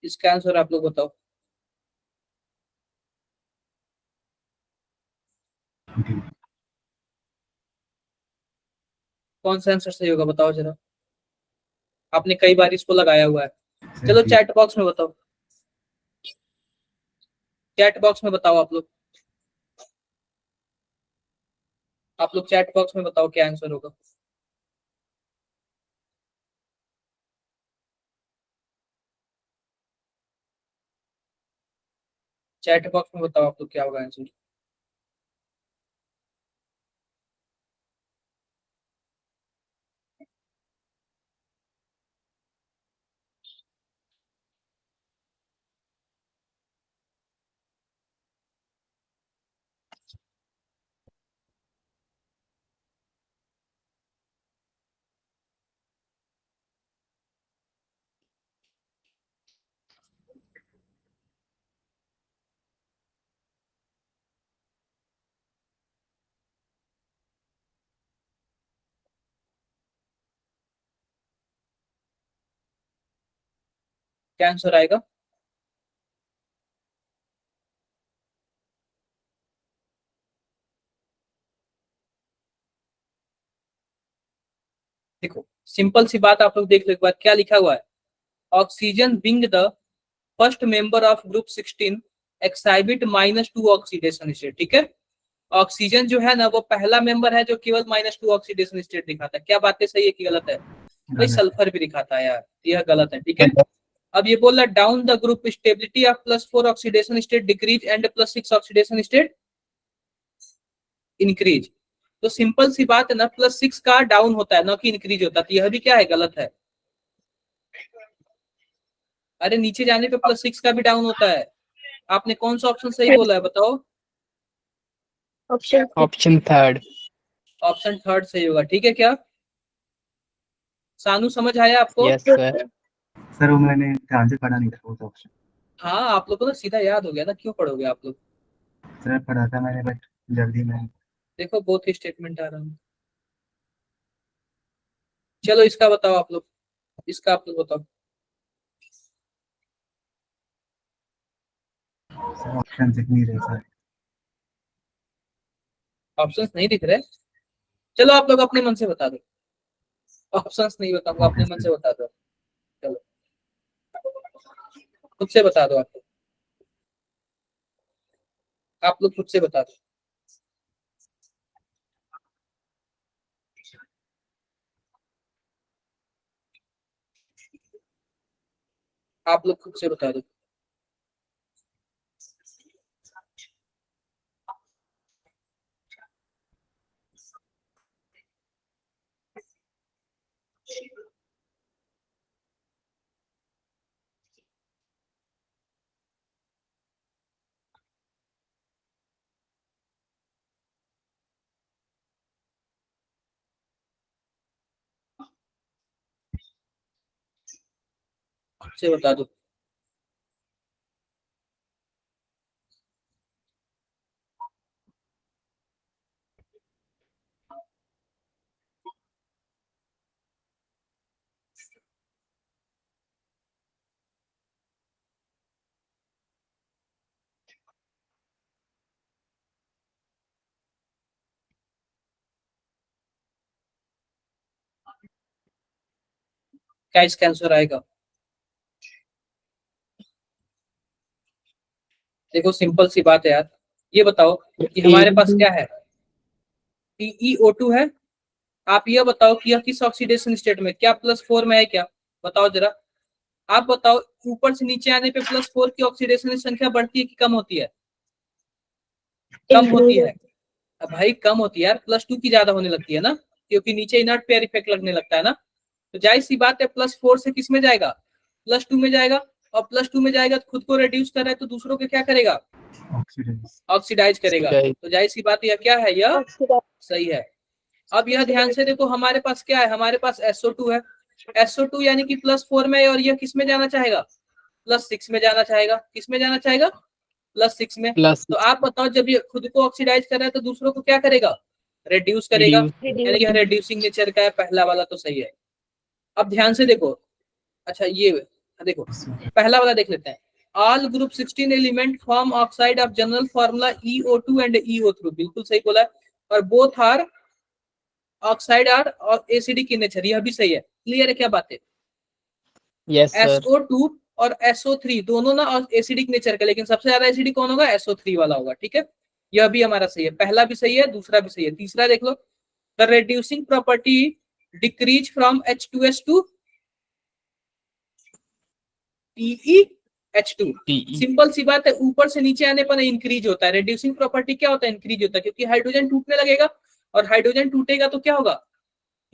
इसका आंसर आप लोग बताओ। कौन सा आंसर सही होगा बताओ जरा? आपने कई बार इसको लगाया हुआ है। चलो चैट बॉक्स में बताओ। चैट बॉक्स में बताओ आप लोग। आप लोग चैट बॉक्स में बताओ क्या आंसर होगा। चैट बॉक्स में बताओ आप लोग क्या होगा आंसर। क्या आंसर आएगा? देखो सिंपल सी बात, आप लोग देख लो एक बार क्या लिखा हुआ है। Oxygen being the first member of group 16 exhibit -2 oxidation state. ठीक है, ऑक्सीजन जो है ना वो पहला मेंबर है जो केवल -2 ऑक्सीडेशन स्टेट दिखाता है। क्या बातें सही है कि गलत है? भाई सल्फर भी दिखाता है यार, यह गलत है। ठीक है, अब ये बोल रहा down the group stability of +4 oxidation state decrease and +6 oxidation state increase. तो सिंपल सी बात है ना, +6 का डाउन होता है ना कि इंक्रीज होता है। तो यह भी क्या है? गलत है। अरे नीचे जाने पे +6 का भी डाउन होता है। आपने कौन सा ऑप्शन सही बोला है बताओ? Option Option third. Option third सही होगा। ठीक है क्या सानू, समझ आया आपको? Yes, sir. सर वो मैंने ध्यान से पढ़ा नहीं था वो तो ऑप्शन। हाँ, आप लोग को तो सीधा याद हो गया ना, क्यों पढ़ोगे आप लोग? सर पढ़ा था मैंने बट जल्दी में। देखो बोथ ही स्टेटमेंट आ रहा हूँ। चलो इसका बताओ आप लोग। इसका आप लोग बताओ। सर ऑप्शन दिख नहीं रहे सर। ऑप्शंस नहीं दिख रहे? चलो आप लोग अपने मन से बता दो। ऑप्शंस नहीं बताऊंगा, अपने मन से बता दो। चलो खुद से बता दो। आप लोग खुद से बता दो। आप लोग खुद से बता दो। खुद से बता दो। क्या इसका आंसर आएगा? देखो सिंपल सी बात है यार, ये बताओ कि हमारे पास क्या है, TeO2 है। आप ये बताओ कि यह किस ऑक्सीडेशन स्टेट में, क्या +4 में है क्या? बताओ जरा, आप बताओ, ऊपर से नीचे आने पे +4 की ऑक्सीडेशन संख्या बढ़ती है कि कम होती है? कम होती है। अब भाई कम होती है यार, +2 की ज्यादा होने लगती है ना, क्योंकि नीचे इनर्ट पेयर इफेक्ट लगने लगता है ना। तो जाहिर सी बात है +4 से किस में जाएगा? +2 में जाएगा, और +2 में जाएगा तो खुद को रिड्यूस कर रहा है, तो दूसरों को क्या करेगा? ऑक्सीडेंस। ऑक्सीडाइज करेगा। Oxidize. तो जाहिर सी बात यह क्या है, यह Oxidized. सही है। अब यह ध्यान से देखो, हमारे पास क्या है, हमारे पास SO2 है। SO2 यानी कि +4 में है, और यह किस में जाना चाहेगा? +6 में जाना चाहेगा। किस में जाना चाहेगा? +6 में। Plus तो आप बताओ, जब ये खुद को ऑक्सीडाइज कर रहा है तो दूसरों को क्या करेगा? रिड्यूस करेगा। reduce. यानी कि रिड्यूसिंग नेचर का है, पहला वाला तो सही है। अब ध्यान से देखो, अच्छा ये देखो, पहला वाला देख लेते हैं। All group 16 element form oxide of general formula EO2 and EO3, बिल्कुल सही बोला है। और बोथ आर ऑक्साइड आर और एसिडिक इन नेचर, यह भी सही है। क्लियर है क्या बातें? Yes, sir. SO2 और SO3 दोनों ना एसिडिक नेचर का, लेकिन सबसे ज्यादा एसिडिक कौन होगा? SO3 वाला होगा। ठीक है, यह भी हमारा सही है, पहला भी सही है, दूसरा भी सही है। तीसरा देख लो, the reducing property decrease from H2S to TeH2। TE. Simple सी बात है, ऊपर से नीचे आने पर इंक्रीज होता है। रिड्यूसिंग प्रॉपर्टी क्या होता है? इंक्रीज होता है, क्योंकि हाइड्रोजन टूटने लगेगा, और हाइड्रोजन टूटेगा तो क्या होगा?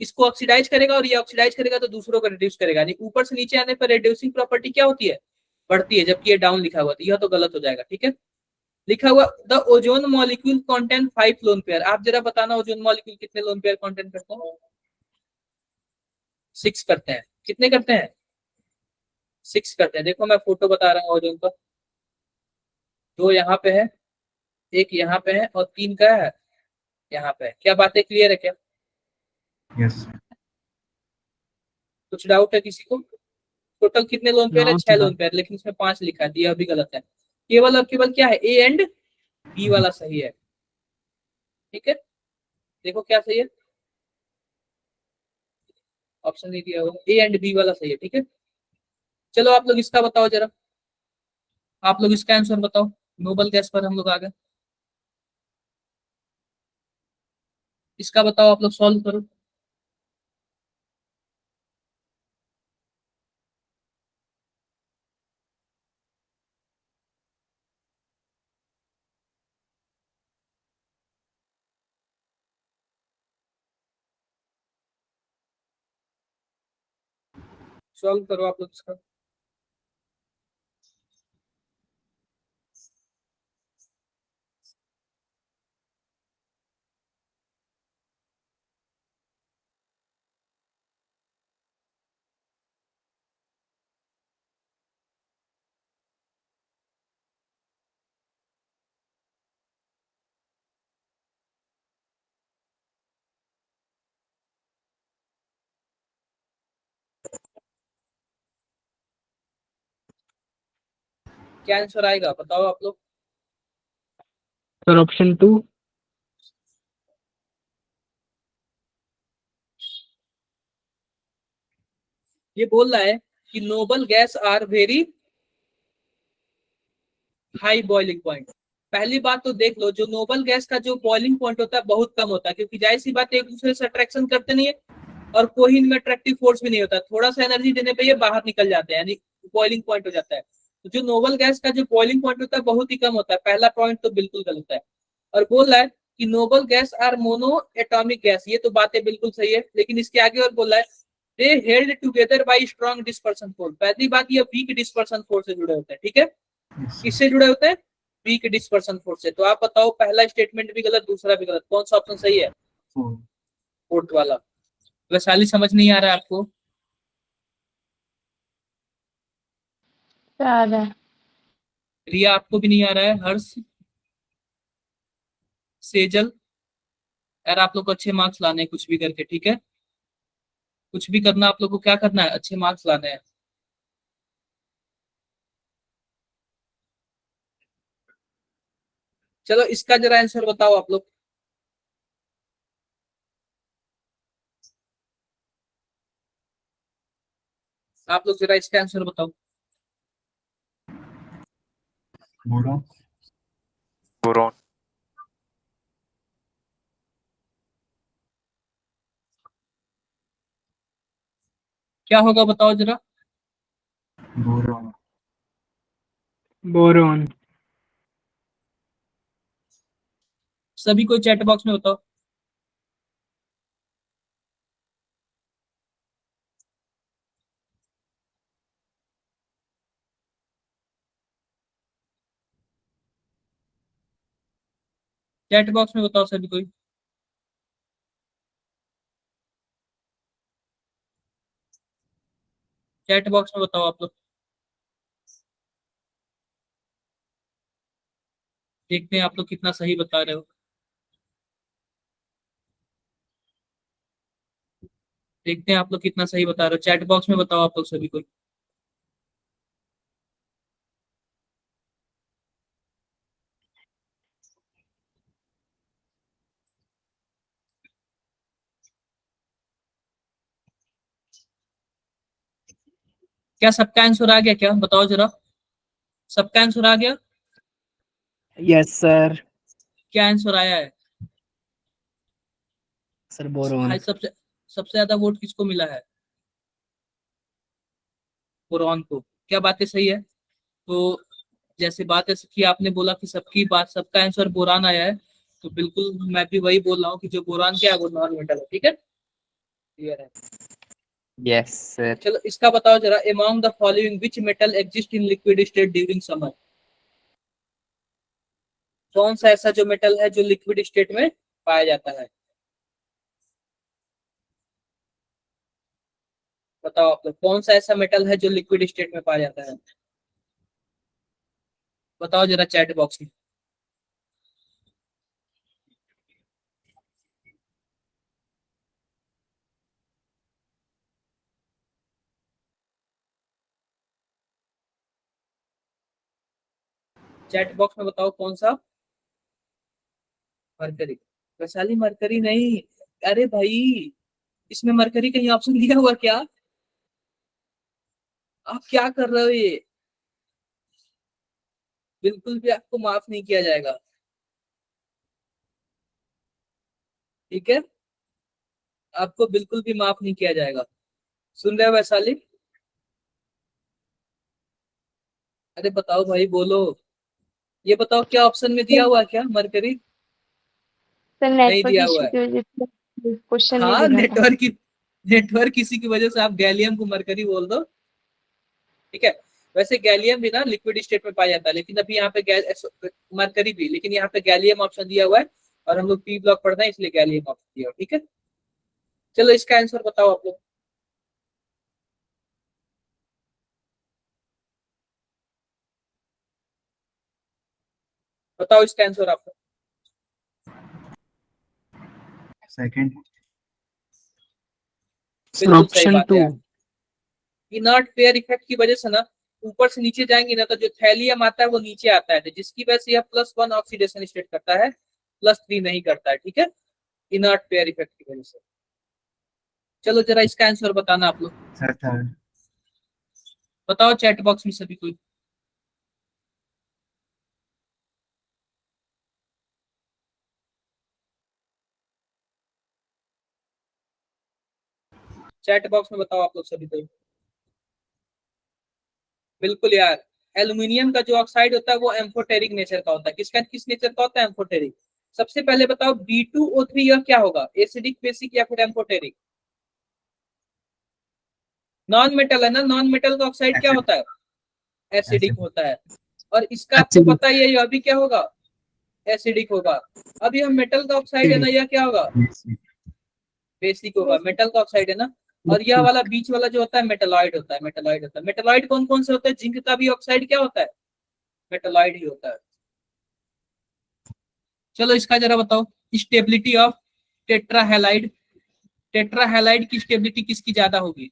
इसको ऑक्सीडाइज करेगा, और ये ऑक्सीडाइज करेगा तो दूसरों को रिड्यूस करेगा। यानी ऊपर से नीचे आने पर रिड्यूसिंग प्रॉपर्टी क्या होती है? बढ़ती है, जबकि ये डाउन लिखा हुआ था, यह तो गलत हो जाएगा। ठीक है, लिखा हुआ the ozone molecule contain 5 lone pair. आप जरा बताना, ओजोन मॉलिक्यूल कितने लोन पेयर कंटेन करते हैं? 6 करते हैं। कितने करते हैं? 6 करते हैं। देखो मैं फोटो बता रहा हूँ ओजोन का, 2 यहाँ पे है, 1 यहाँ पे है, और 3 का है यहाँ पे है। क्या बातें क्लियर है क्या? यस। कुछ डाउट है किसी को? टोटल कितने लोन पेयर है? No, 6 sir. लोन पेयर, लेकिन इसमें 5 लिखा है, यह भी गलत है। केवल और केवल क्या है? ए एंड बी वाला सही है। ठीक है, देखो क्या सही है, ऑप्शन नहीं दिया हुआ, ए एंड बी वाला सही है। ठीक है, चलो आप लोग इसका बताओ जरा, आप लोग इसका आंसर बताओ। नोबल गैस पर हम लोग आ गए, इसका बताओ, आप लोग सॉल्व करो। सॉल्व करो आप लोग इसका। क्या आंसर आएगा बताओ आप लोग। Sir, option 2. ये बोल रहा है कि noble gas are very high boiling point. पहली बात तो देख लो, जो नोबल गैस का जो बॉइलिंग पॉइंट होता है बहुत कम होता है, क्योंकि जाहिर सी बात है एक दूसरे से अट्रैक्शन करते नहीं है, और कोई इनमें अट्रैक्टिव फोर्स भी नहीं होता। थोड़ा सा एनर्जी देने पे ये बाहर निकल जाते हैं, यानी बॉइलिंग पॉइंट हो जाता है। तो जो नोबल गैस का जो बॉइलिंग पॉइंट होता है बहुत ही कम होता है। पहला पॉइंट तो बिल्कुल गलत है। और बोल रहा है कि noble gas are mono atomic gas, ये तो बातें बिल्कुल सही है, लेकिन इसके आगे और बोल रहा है दे held together by strong dispersion force. पहली बात, ये वीक डिस्पर्सन फोर्स से जुड़े होते हैं। ठीक है, किससे जुड़े होते हैं? वीक डिस्पर्सन फोर्स से। तो आप बताओ, पहला स्टेटमेंट भी गलत, दूसरा भी गलत, कौन सा ऑप्शन सही है? फोर्थ वाला। वैशाली समझ नहीं आ रहा है आपको? आ रहा है। रिया आपको भी नहीं आ रहा है? हर्ष, सेजल, यार आप लोग को अच्छे मार्क्स लाने हैं कुछ भी करके। ठीक है, कुछ भी करना, आप लोग को क्या करना है? अच्छे मार्क्स लाने हैं। चलो इसका जरा आंसर बताओ आप लोग। आप लोग जरा इसका आंसर बताओ। Boron. Boron. क्या होगा बताओ जरा। Boron. बोरोन। सभी कोई चैट बॉक्स में बताओ। चैट बॉक्स में बताओ सभी कोई। चैट बॉक्स में बताओ आप लोग। देखते हैं आप लोग कितना सही बता रहे हो। देखते हैं आप लोग कितना सही बता रहे हो, चैट बॉक्स में बताओ आप लोग सभी कोई। क्या सबका आंसर आ गया, क्या बताओ जरा। सबका आंसर आ गया। Yes sir. क्या आंसर आया है। Sir boron. आज सबसे सबसे ज्यादा वोट किसको मिला है। बोरॉन को। क्या बातें सही है। तो जैसे बात है कि आपने बोला कि सबकी बात सबका आंसर बोरान आया है, तो बिल्कुल मैं भी वही बोल रहा हूँ कि जो बोरान क्या है वो नॉन मेटल है। ठीक है, क्लियर है। Yes sir. चलो इसका बताओ जरा, among the following which metal exist in liquid state during summer. कौन सा ऐसा जो मेटल है जो लिक्विड स्टेट में पाया जाता है। बताओ आप लोग, कौन सा ऐसा मेटल है जो लिक्विड स्टेट में पाया जाता है। बताओ जरा चैट बॉक्स में। चैट बॉक्स में बताओ कौन सा। मरकरी। वैशाली मरकरी नहीं। अरे भाई, इसमें मरकरी कहीं ऑप्शन दिया हुआ क्या। आप क्या कर रहे हो ये। बिल्कुल भी आपको माफ नहीं किया जाएगा। ठीक है, आपको बिल्कुल भी माफ नहीं किया जाएगा। सुन रहे हो वैशाली। अरे बताओ भाई, बोलो। ये बताओ क्या ऑप्शन में दिया हुआ है क्या मरकरी। सर नहीं नेटवर्क दिया हुआ इशू है। की वजह से क्वेश्चन नहीं हाँ, दिखा था। नेटवर्क किसी की वजह से आप गैलियम को मरकरी बोल दो। ठीक है। वैसे गैलियम भी ना लिक्विड स्टेट में पाया जाता है, लेकिन अभी यहाँ पे मरकरी भी, लेकिन यहाँ पे गैलियम ऑप्शन दिया हुआ है। और हम लोग पी ब्लॉक पढ़ते हैं इसलिए गैलियम ऑप्शन दिया हुआ है। ठीक है, चलो इसका आंसर बताओ आप लोग। बताओ इसका आंसर आप लोग। Second. सर बिल्कुल सही ऑप्शन बात है टू। यार। इनर्ट पेयर इफेक्ट की वजह से ना, ऊपर से नीचे जाएंगे ना तो जो थैलियम आता है वो नीचे आता है, तो जिसकी वजह से यह +1 ऑक्सीडेशन स्टेट करता है, +3 नहीं करता है। ठीक है, इनर्ट पेयर इफेक्ट की वजह से। चलो जरा इसका आंसर बताना आप लोग। Sir, third. बताओ चैट बॉक्स में सभी कोई। चैट बॉक्स में बताओ आप लोग सभी कोई। बिल्कुल यार, एल्यूमिनियम का जो ऑक्साइड होता है वो एम्फोटेरिक नेचर का होता है। किसका किस नेचर का होता है, एम्फोटेरिक। सबसे पहले बताओ B2O3 यह क्या होगा, एसिडिक, बेसिक या फिर एम्फोटेरिक। नॉन मेटल है ना, नॉन मेटल का ऑक्साइड क्या Acid. होता है, एसिडिक Acid. होता है। और इसका आपको एक्चुअली पता ही है यह भी क्या होगा, एसिडिक होगा। अब यह मेटल का ऑक्साइड है ना, यह क्या होगा, Basic. बेसिक होगा। मेटल का ऑक्साइड है ना। और यह वाला बीच वाला जो होता है मेटलॉइड होता है, मेटलॉइड होता है। मेटलॉइड कौन कौन से होते हैं, जिंक का भी ऑक्साइड क्या होता है, मेटलॉइड ही होता है। चलो इसका जरा बताओ, स्टेबिलिटी ऑफ टेट्राहेलाइड। टेट्राहेलाइड की स्टेबिलिटी किसकी ज्यादा होगी।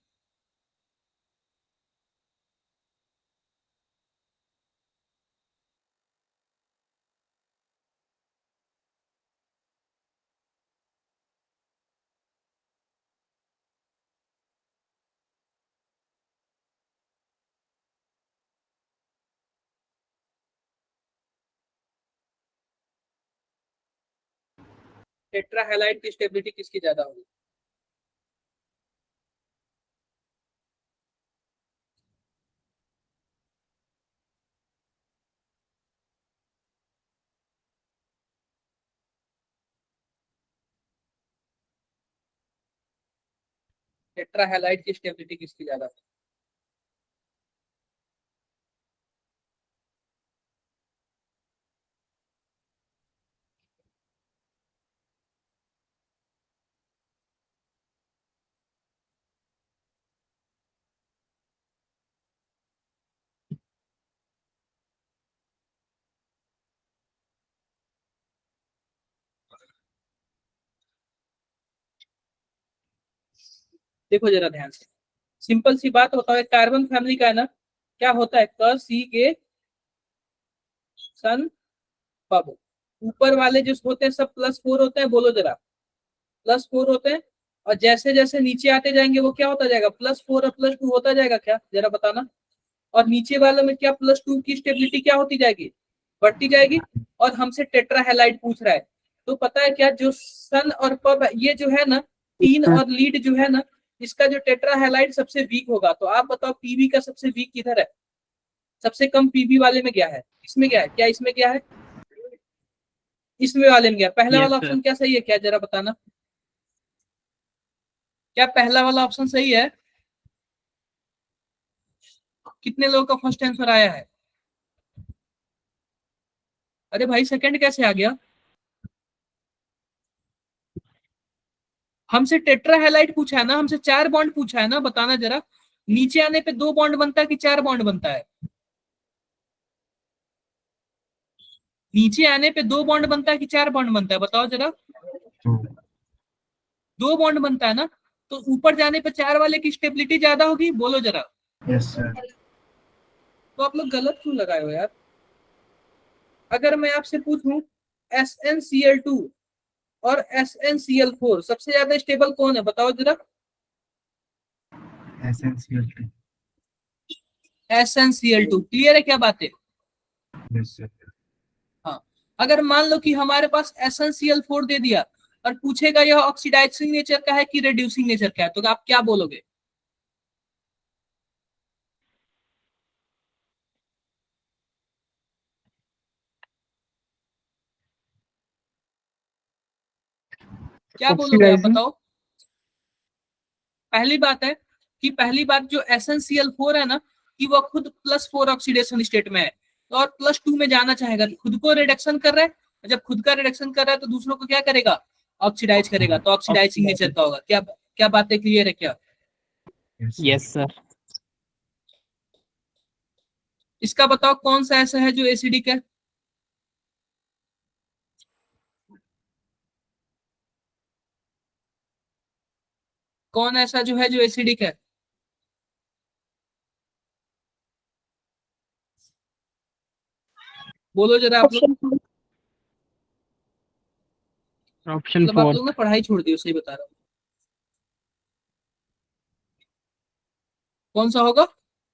टेट्रा हैलाइड की स्टेबिलिटी किसकी ज्यादा होगी? टेट्रा हैलाइड की स्टेबिलिटी किसकी ज्यादा होगी? देखो जरा ध्यान से, सिंपल सी बात होता है, कार्बन फैमिली का है ना, क्या होता है, क सी गे सन पब, ऊपर वाले जो होते हैं सब +4 होते हैं, बोलो जरा, +4 होते हैं, और जैसे जैसे नीचे आते जाएंगे वो क्या होता जाएगा, +4 और +2 होता जाएगा, क्या जरा बताना। और नीचे वालों में क्या +2 की स्टेबिलिटी क्या होती जाएगी, बढ़ती जाएगी। और हमसे टेट्रा हैलाइड पूछ रहा है, तो पता है क्या, जो सन और पब ये जो है ना, टीन और लीड जो है ना, इसका जो टेट्रा हैलाइड सबसे वीक होगा। तो आप बताओ पीवी का सबसे वीक किधर है, सबसे कम पीवी वाले में गया है, इसमें गया है क्या, इसमें गया है, इसमें वाले में गया। पहला वाला ऑप्शन क्या सही है, क्या जरा बताना, क्या पहला वाला ऑप्शन सही है? कितने लोगों का फर्स्ट आंसर आया है? अरे भाई सेकंड कैसे आ गया? हमसे टेट्रा हैलाइड पूछा है ना, हमसे 4 बॉन्ड पूछा है ना, बताना जरा, नीचे आने पे 2 बॉन्ड बनता है कि 4 बॉन्ड बनता है? नीचे आने पे 2 बॉन्ड बनता है कि 4 बॉन्ड बनता है, बताओ जरा। 2 बॉन्ड बनता है ना, तो ऊपर जाने पे 4 वाले की स्टेबिलिटी ज्यादा होगी, बोलो जरा। Yes sir. तो आप लोग गलत क्यों लगाए हो यार? अगर मैं आपसे पूछूं SnCl2 और SnCl4 सबसे ज्यादा स्टेबल कौन है, बताओ जरा। SnCl2। SnCl2, क्लियर है क्या बातें? Yes sir. हाँ, अगर मान लो कि हमारे पास SnCl4 दे दिया और पूछेगा यह ऑक्सीडाइजिंग नेचर का है कि रिड्यूसिंग नेचर का है, तो आप क्या बोलोगे? क्या बोलोगे आप ऑक्सीडाइजिंग। बताओ। पहली बात है कि पहली बात जो SnCl4 है ना, कि वो खुद +4 ऑक्सीडेशन स्टेट में है, तो और +2 में जाना चाहेगा, तो खुद को रिडक्शन कर रहा है, और जब खुद का रिडक्शन कर रहा है तो दूसरों को क्या करेगा, ऑक्सीडाइज करेगा, तो ऑक्सीडाइजिंग नेचर का होगा। क्या क्या बातें क्लियर है क्या? Yes sir. इसका बताओ कौन सा ऐसा है जो एसिडिक है? कौन ऐसा जो है जो एसिडिक है? बोलो जरा आप लोग। ऑप्शन मतलब आप 4। लोग ने पढ़ाई छोड़ दी, सही बता रहा हूँ। कौन सा होगा?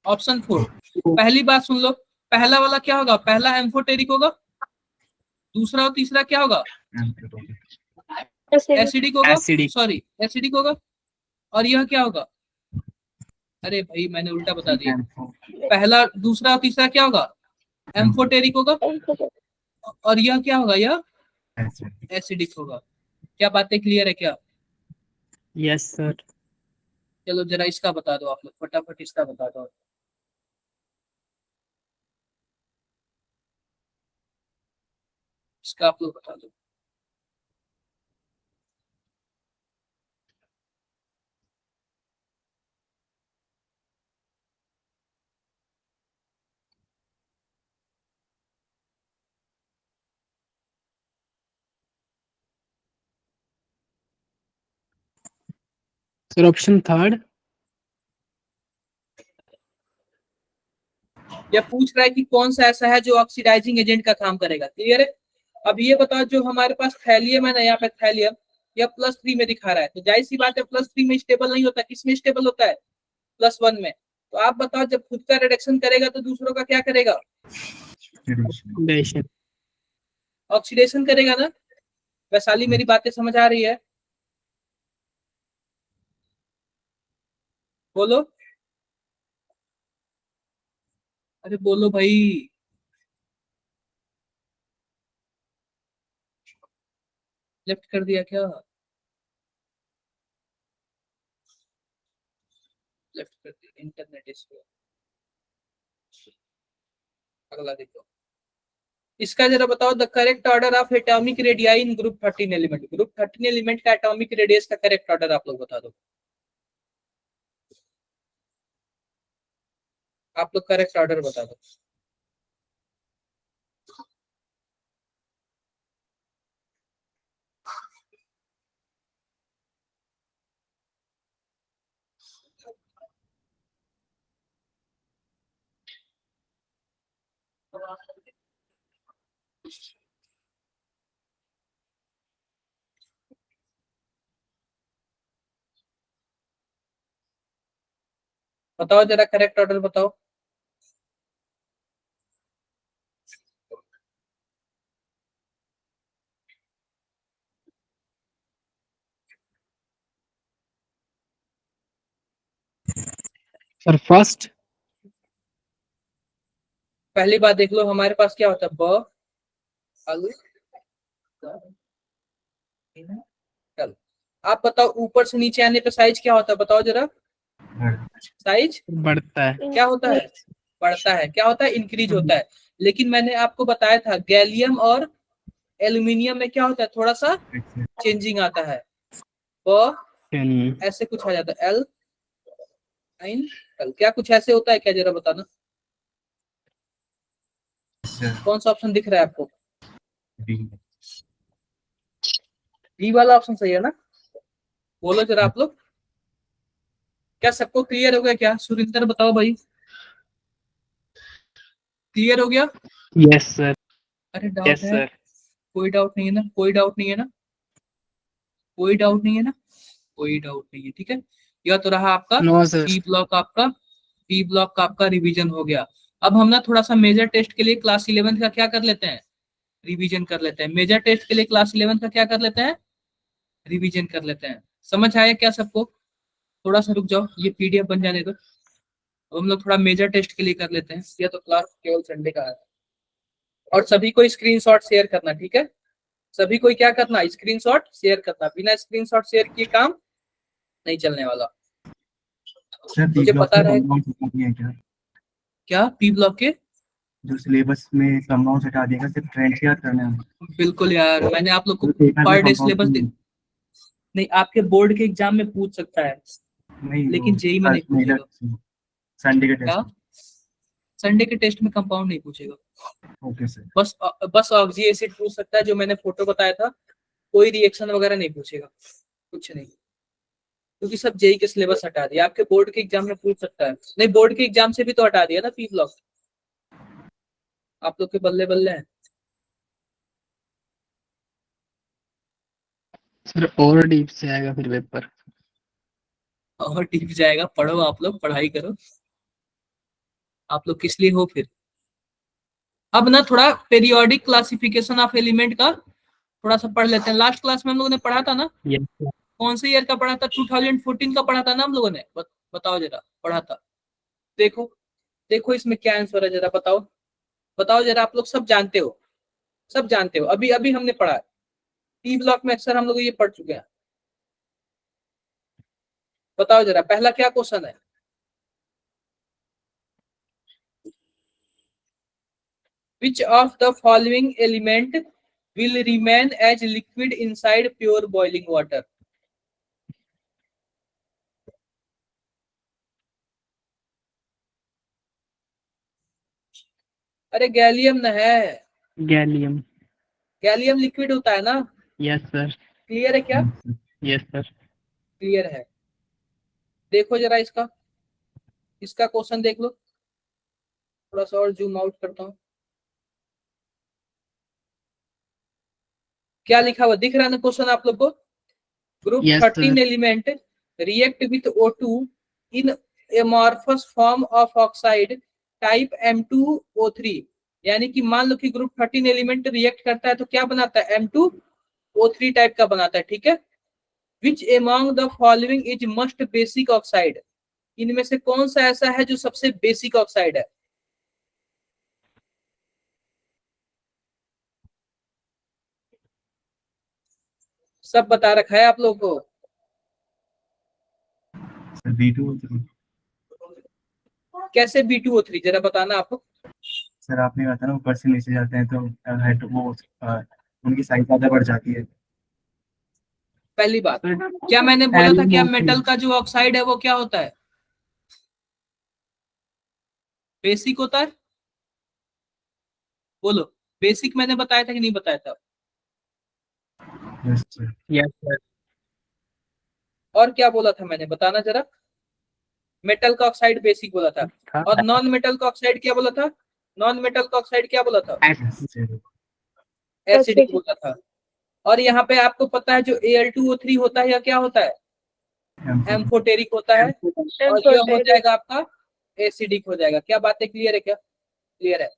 ऑप्शन 4। पहली बात सुन लो, पहला वाला क्या होगा, पहला एम्फोटेरिक होगा, दूसरा और तीसरा क्या होगा, एसिडिक होगा, एसिडिक। सॉरी एसिडिक होगा, और यह क्या होगा, अरे भाई मैंने उल्टा बता दिया, पहला दूसरा और तीसरा क्या होगा, एम्फोटेरिक होगा, और यह क्या होगा, यह एसिडिक होगा। क्या बातें क्लियर है क्या? Yes sir. चलो जरा इसका बता दो आप लोग, फटाफट इसका बता दो। इसका आप लोग बता दो। Sir option 3। यह पूछ रहा है कि कौन सा ऐसा है जो ऑक्सीडाइजिंग एजेंट का काम करेगा, क्लियर है? अब ये बताओ, जो हमारे पास थैलियम है ना, यहाँ पे थैलियम, यह +3 में दिखा रहा है, तो जाहिर सी बात है +3 में स्टेबल नहीं होता, किस में स्टेबल होता है, +1 में। तो आप बताओ, जब खुद का रिडक्शन करेगा तो दूसरों का क्या करेगा, ऑक्सीडेशन। ऑक्सीडेशन करेगा ना। वैशाली मेरी बातें समझ आ रही है? बोलो, अरे बोलो भाई। लेफ्ट कर दिया क्या? लेफ्ट कर दिया, इंटरनेट इशू। अगला देखो, इसका जरा बताओ, the correct order of atomic radii in group 13 element. Group 13 element का एटॉमिक रेडियस का करेक्ट ऑर्डर आप लोग बता दो। आप लोग करेक्ट ऑर्डर बता दो। बताओ जरा करेक्ट ऑर्डर बताओ। Sir first. पहली बात देख लो, हमारे पास क्या होता है, ब अल चल। आप बताओ ऊपर से नीचे आने पे साइज क्या होता है, बताओ जरा। साइज बढ़ता है। क्या होता है? बढ़ता है। क्या होता है? इंक्रीज होता है। लेकिन मैंने आपको बताया था गैलियम और एल्यूमिनियम में क्या होता है, थोड़ा सा चेंजिंग आता है। ब ऐसे कुछ आ जाता है, एल आइन एल, क्या कुछ ऐसे होता है क्या, जरा बताना। कौन सा ऑप्शन दिख रहा है आपको? बी वाला ऑप्शन सही है ना? बोलो जरा आप लोग। क्या सबको क्लियर हो गया क्या? सुरिंदर बताओ भाई, क्लियर हो गया? Yes sir. अरे डाउट यस है? सर। कोई डाउट नहीं है ना? कोई डाउट नहीं है ना? कोई डाउट नहीं है ना? कोई डाउट नहीं है, ठीक है। यह तो रहा आपका नो सर। B block. आपका बी ब्लॉक का आपका रिवीजन हो गया। अब हम ना थोड़ा सा मेजर टेस्ट के लिए क्लास 11 का क्या कर लेते हैं, रिवीजन कर लेते हैं। मेजर टेस्ट के लिए क्लास 11 का क्या कर लेते हैं, रिवीजन कर लेते हैं। समझ आया क्या सबको? थोड़ा सा रुक जाओ, ये पीडीएफ बन जाने दो। अब हम लोग थोड़ा मेजर टेस्ट के लिए कर लेते हैं। ये तो क्लास केवल संडे का है। और सभी को स्क्रीनशॉट शेयर करना, ठीक है। सभी को क्या करना, स्क्रीनशॉट शेयर करना। बिना स्क्रीनशॉट शेयर किए काम नहीं चलने वाला। सर मुझे पता रहे क्या क्या पी ब्लॉक के जो सिलेबस में कंपाउंड हटा देगा, सिर्फ ट्रेंड याद करना है। बिल्कुल यार, मैंने आप लोग को तो पेपर में पर डे compound सिलेबस नहीं, आपके बोर्ड के एग्जाम में पूछ सकता है, नहीं, लेकिन जेई में नहीं पूछेगा। संडे के क्या? टेस्ट। संडे के टेस्ट में कंपाउंड नहीं पूछेगा। Okay sir. बस ऑक्सी एसिड पूछ सकता है, जो मैंने फोटो बताया था। कोई रिएक्शन वगैरह नहीं पूछेगा, कुछ नहीं, क्योंकि सब जेई के सिलेबस हटा दिया। आपके बोर्ड के एग्जाम में पूछ सकता है। नहीं, बोर्ड के एग्जाम से भी तो हटा दिया ना पी ब्लॉक। आप लोग के बल्ले बल्ले हैं। सर और डीप से आएगा फिर पेपर। और टिक जाएगा, पढ़ो आप लोग, पढ़ाई करो। आप लोग किस लिए हो फिर? अब ना थोड़ा पेरियोडिक क्लासिफिकेशन ऑफ एलिमेंट का थोड़ा सा पढ़ लेते हैं। लास्ट क्लास में हम लोगों ने पढ़ा था ना, यस सर। कौन से ईयर का पढ़ा था? 2014 का पढ़ा था ना हम लोगों ने। बताओ जरा, पढ़ा था। देखो देखो इसमें क्या आंसर है, जरा बताओ। बताओ जरा, आप लोग सब जानते हो, सब जानते हो। अभी अभी हमने पढ़ा है टी ब्लॉक में, अक्सर हम लोग ये पढ़ चुके हैं। बताओ जरा, पहला क्या क्वेश्चन है? Which of the following element will remain as liquid inside pure boiling water? अरे गैलियम न है। गैलियम। गैलियम लिक्विड होता है ना? Yes sir. क्लियर है क्या? Yes sir. क्लियर है। देखो जरा इसका इसका क्वेश्चन देख लो। थोड़ा सा और जूम आउट करता हूँ। क्या लिखा हुआ दिख रहा है ना क्वेश्चन आप लोग को? Group Yes, 13 sir. Element react with O2 in amorphous form of oxide type M2O3। यानी कि मान लो कि ग्रुप 13 एलिमेंट रिएक्ट करता है तो क्या बनाता है, M2 O3 टाइप का बनाता है, ठीक है। Which among the following is most basic oxide, इनमें से कौन सा ऐसा है जो सबसे बेसिक ऑक्साइड है? सब बता रखा है आप लोगों को। Sir B2O3। कैसे B2O3 जरा बताना आप। सर आपने कहा था ना ऊपर से नीचे जाते हैं तो हेड वो उनकी साइज ज्यादा बढ़ जाती है। पहली बात, सर क्या मैंने बोला था कि LMO3। मेटल का जो ऑक्साइड है वो क्या होता है? बेसिक होता है। बोलो, बेसिक मैंने बताया था कि नहीं बताया था? Yes sir. Yes sir. और क्या बोला था मैंने, बताना जरा। मेटल का ऑक्साइड बेसिक बोला था। और नॉन मेटल का ऑक्साइड क्या बोला था? नॉन मेटल का ऑक्साइड क्या बोला था? Yes sir. एसिडिक बोला था। और यहाँ पे आपको पता है जो Al2O3 होता है या क्या होता है? एम्फोटेरिक होता है। और यह हो जाएगा आपका एसिडिक हो जाएगा। क्या बातें क्लियर है? क्या क्लियर है?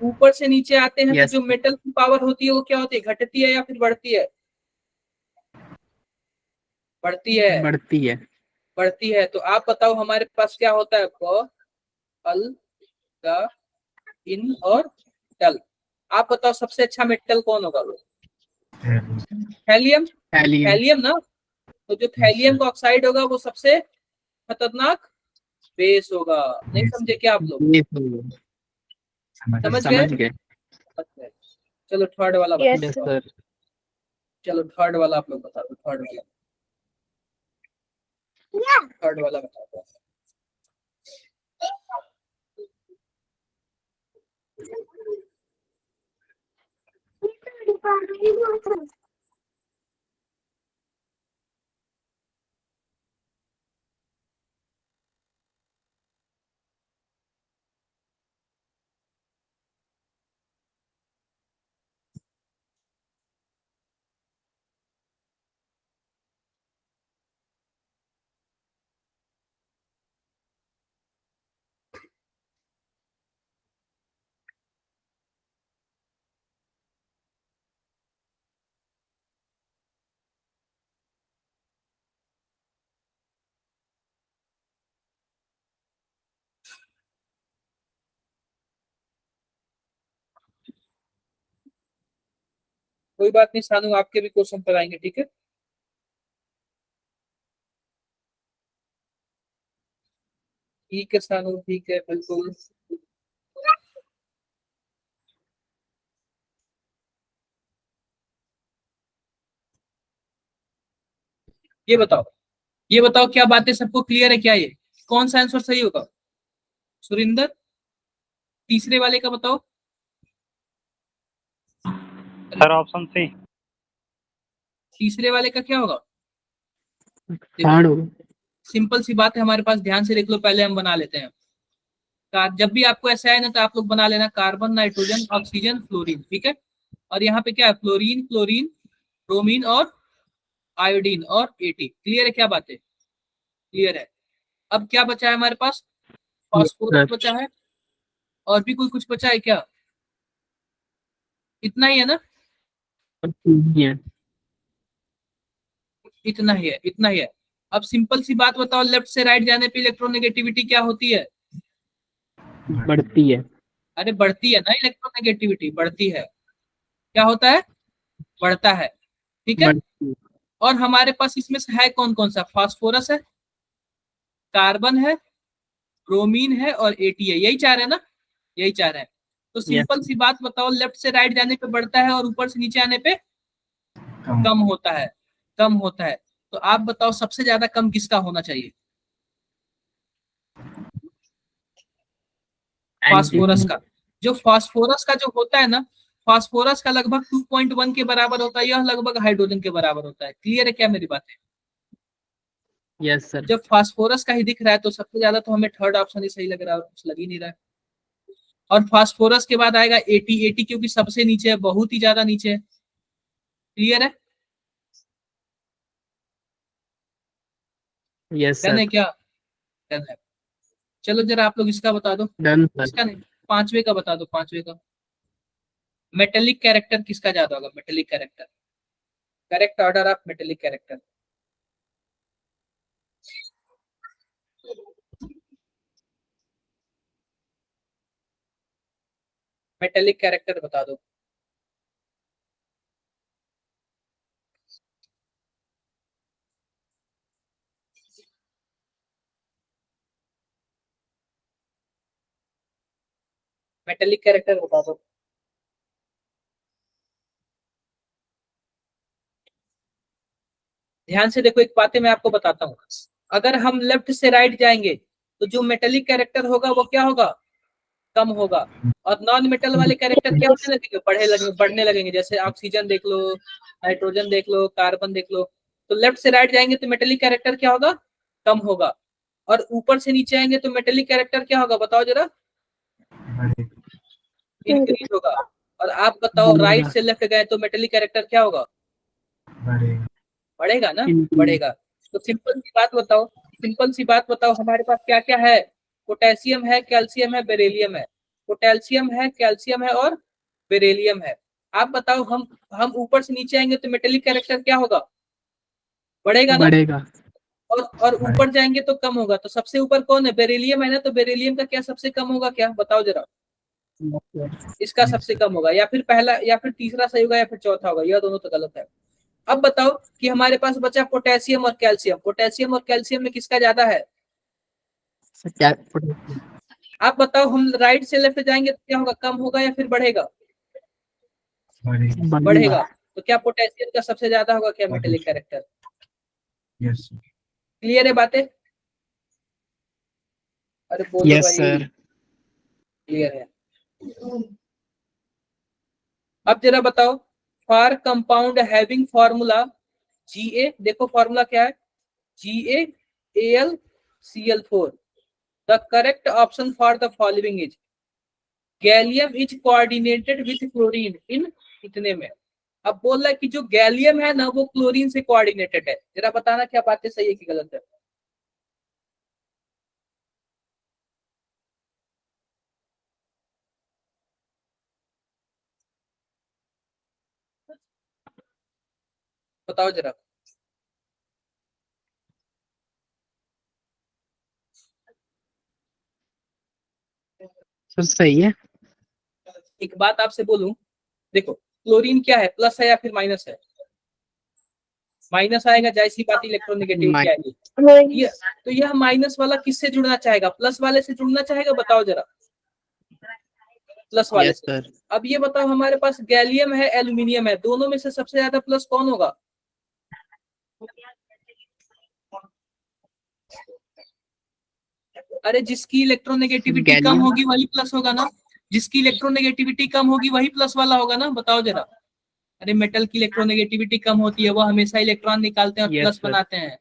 ऊपर से नीचे आते हैं तो Yes. जो मेटल की पावर होती है वो क्या होती है, घटती है या फिर बढ़ती है? बढ़ती है। बढ़ती है। बढ़ती है। तो आप बताओ हमारे पास क्या होता है? प, अल, ग, इन और टल। आप बताओ सबसे अच्छा मेटल कौन होगा? थैलियम। Helium। थैलियम ना। तो जो थैलियम का ऑक्साइड होगा वो सबसे खतरनाक बेस होगा। नहीं समझे क्या आप लोग? ये तो समझ समझ गए? गए। अच्छा, चलो थर्ड वाला बता। Yes yes sir. सर। चलो थर्ड वाला आप लोग बता दो। थर्ड वाला, थर्ड वाला बता दो। कोई बात नहीं सानू, आपके भी क्वेश्चन पर आएंगे, ठीक है। ठीक है सानू, ठीक है, बिल्कुल। ये बताओ, ये बताओ क्या बातें सबको क्लियर है? क्या ये कौन सा आंसर सही होगा? सुरिंदर, तीसरे वाले का बताओ। Sir option C. तीसरे वाले का क्या होगा? थर्ड होगा। सिंपल सी बात है हमारे पास, ध्यान से देख लो, पहले हम बना लेते हैं। जब भी आपको ऐसा है ना तो आप लोग बना लेना कार्बन, नाइट्रोजन, ऑक्सीजन, फ्लोरीन, ठीक है। और यहाँ पे क्या है? फ्लोरीन, क्लोरीन, ब्रोमीन और आयोडीन और एटी। क्लियर है क्या बातें? क्लियर है। अब क्या बचा है हमारे पास? Yes phosphorus sir. बचा है। और भी कोई कुछ बचा है क्या? इतना ही है ना? ये इतना ही है, इतना ही है। अब सिंपल सी बात बताओ, लेफ्ट से राइट जाने पे इलेक्ट्रोनेगेटिविटी क्या होती है? बढ़ती है। अरे बढ़ती है ना, इलेक्ट्रोनेगेटिविटी बढ़ती है। क्या होता है? बढ़ता है, ठीक है। बढ़ती है। और हमारे पास इसमें से है कौन कौन सा? फास्फोरस है, कार्बन है, ब्रोमीन है और एटी है। यही चार है ना? यही चार है। तो यस। सिंपल सी बात बताओ, लेफ्ट से राइट जाने पे बढ़ता है और ऊपर से नीचे आने पे कम होता है। कम होता है। तो आप बताओ सबसे ज्यादा कम किसका होना चाहिए? फास्फोरस का। जो फास्फोरस का जो होता है ना, फास्फोरस का लगभग 2.1 के बराबर होता है, यह लगभग हाइड्रोजन के बराबर होता है। क्लियर है क्या मेरी बात है? Yes sir. जब फास्फोरस का ही दिख रहा है तो सबसे ज्यादा तो हमें थर्ड ऑप्शन ही सही लग रहा है, और कुछ लग ही नहीं रहा है। और फास्फोरस के बाद आएगा एटी। एटी क्योंकि सबसे नीचे है, बहुत ही ज्यादा नीचे है। क्लियर है? Yes done sir. है क्या? डन है। चलो जरा आप लोग इसका बता दो। Done sir. इसका नहीं, पांचवे का बता दो, पांचवे का। मेटेलिक कैरेक्टर किसका ज्यादा होगा? Metallic character correct order of metallic character. Metallic character बता दो। मेटेलिक कैरेक्टर बता दो। ध्यान से देखो, एक बातें मैं आपको बताता हूँ। अगर हम लेफ्ट से राइट जाएंगे तो जो मेटेलिक कैरेक्टर होगा वो क्या होगा, कम होगा। और नॉन मेटल वाले कैरेक्टर क्या होने लगेंगे, बढ़ने लगेंगे। जैसे ऑक्सीजन देख लो, नाइट्रोजन देख लो, कार्बन देख लो। तो लेफ्ट से राइट जाएंगे तो मेटेलिक कैरेक्टर क्या होगा, कम होगा। और ऊपर से नीचे आएंगे तो मेटेलिक कैरेक्टर क्या होगा, बताओ जरा, इंक्रीज होगा। और आप बताओ राइट से लेफ्ट गए तो मेटेलिक कैरेक्टर क्या होगा, बढ़ेगा ना, बढ़ेगा। तो सिंपल सी बात बताओ, सिंपल सी बात बताओ, हमारे पास क्या क्या है, पोटेशियम है, कैल्शियम है, बेरिलियम है। पोटेशियम है, कैल्शियम है और बेरिलियम है। आप बताओ, हम ऊपर से नीचे आएंगे तो मेटेलिक कैरेक्टर क्या होगा, बढ़ेगा ना। बढ़ेगा। और ऊपर जाएंगे तो कम होगा। तो सबसे ऊपर कौन है, बेरिलियम है ना। तो बेरिलियम का क्या सबसे कम होगा, क्या बताओ जरा, इसका सबसे कम होगा। या फिर पहला, या फिर तीसरा सही होगा, या फिर चौथा होगा, यह दोनों तो गलत है। अब बताओ कि हमारे पास बचा पोटेशियम और कैल्शियम। पोटेशियम और कैल्शियम में किसका ज्यादा है, आप बताओ। हम राइट से लेफ्ट जाएंगे तो क्या होगा, कम होगा या फिर बढ़ेगा, बढ़ेगा। तो क्या पोटेशियम का सबसे ज्यादा होगा क्या मेटेलिक कैरेक्टर। क्लियर है बातें, अरे बोलो यस भाई, सर। क्लियर है। अब जरा बताओ, for compound having formula Ga, देखो फॉर्मूला क्या है, GaAlCl4। The correct option for the following is, gallium is coordinated with chlorine in कितने में। अब बोल रहा है कि जो गैलियम है ना वो क्लोरीन से कोऑर्डिनेटेड है। जरा बताना क्या बातें सही है कि गलत है। बताओ जरा। सर सही है। एक बात आपसे बोलूं, देखो क्लोरीन क्या है, प्लस है या फिर माइनस है, माइनस आएगा, जाहिर सी बात इलेक्ट्रोनेगेटिविटी आएगी। ये तो यह माइनस वाला किससे जुड़ना चाहेगा, प्लस वाले से जुड़ना चाहेगा, बताओ जरा, प्लस वाले यस से। सर। अब ये बताओ, हमारे पास गैलियम है, एल्यूमिनियम है, दोनों में से सबसे ज्यादा प्लस कौन होगा, अरे जिसकी इलेक्ट्रोनेगेटिविटी कम होगी वही प्लस होगा ना, जिसकी इलेक्ट्रोनेगेटिविटी कम होगी वही प्लस वाला होगा ना, बताओ जरा। अरे मेटल की इलेक्ट्रोनेगेटिविटी कम होती है, वो हमेशा इलेक्ट्रॉन निकालते हैं और प्लस बनाते हैं।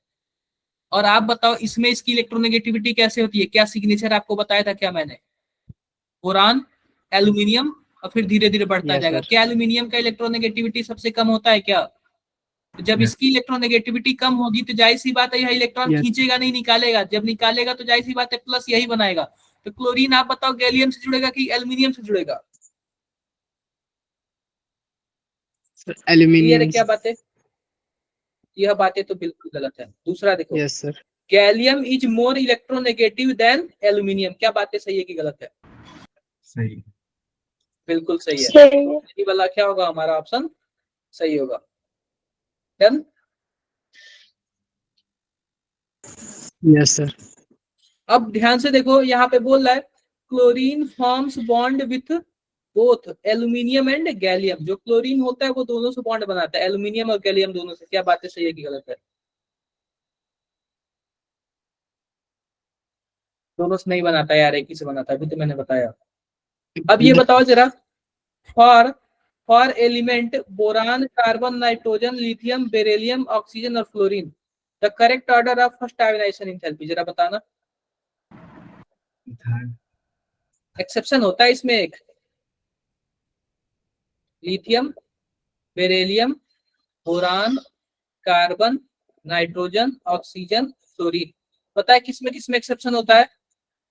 और आप बताओ इसमें इसकी इलेक्ट्रोनेगेटिविटी कैसे होती है, क्या सिग्नेचर आपको बताया था क्या मैंने, बोरान, एल्यूमिनियम, और फिर धीरे धीरे बढ़ता जाएगा। क्या एल्यूमिनियम का इलेक्ट्रोनेगेटिविटी सबसे कम होता है क्या, तो जब इसकी इलेक्ट्रोनेगेटिविटी कम होगी तो जाहिर सी बात है यह इलेक्ट्रॉन खींचेगा नहीं, निकालेगा। जब निकालेगा तो जाहिर सी बात है प्लस यही बनाएगा। तो क्लोरीन आप बताओ गैलियम से जुड़ेगा कि एल्यूमिनियम से जुड़ेगा, क्लियर है क्या बातें, यह बातें तो बिल्कुल गलत है। दूसरा देखो, yes sir. Gallium is more electronegative than aluminium, क्या बातें सही है कि गलत है, सही, बिल्कुल सही है। सही है। ये वाला क्या होगा, हमारा ऑप्शन सही होगा। डन। Yes sir. अब ध्यान से देखो, यहाँ पे बोल रहा है chlorine forms bond with both aluminium and gallium. जो क्लोरीन होता है वो दोनों से बॉन्ड बनाता है, एल्यूमिनियम और गैलियम दोनों से। क्या बातें सही है कि गलत है, दोनों से नहीं बनाता यार, एक ही से बनाता है, अभी तो मैंने बताया। अब ये बताओ जरा, for for element boron, carbon, nitrogen, lithium, beryllium, oxygen और fluorine, the correct order of first ionization enthalpy, जरा बताना। एक्सेप्शन होता है इसमें एक, lithium, beryllium, boron, carbon, nitrogen, oxygen, fluorine. पता है किसमें किसमें एक्सेप्शन होता है,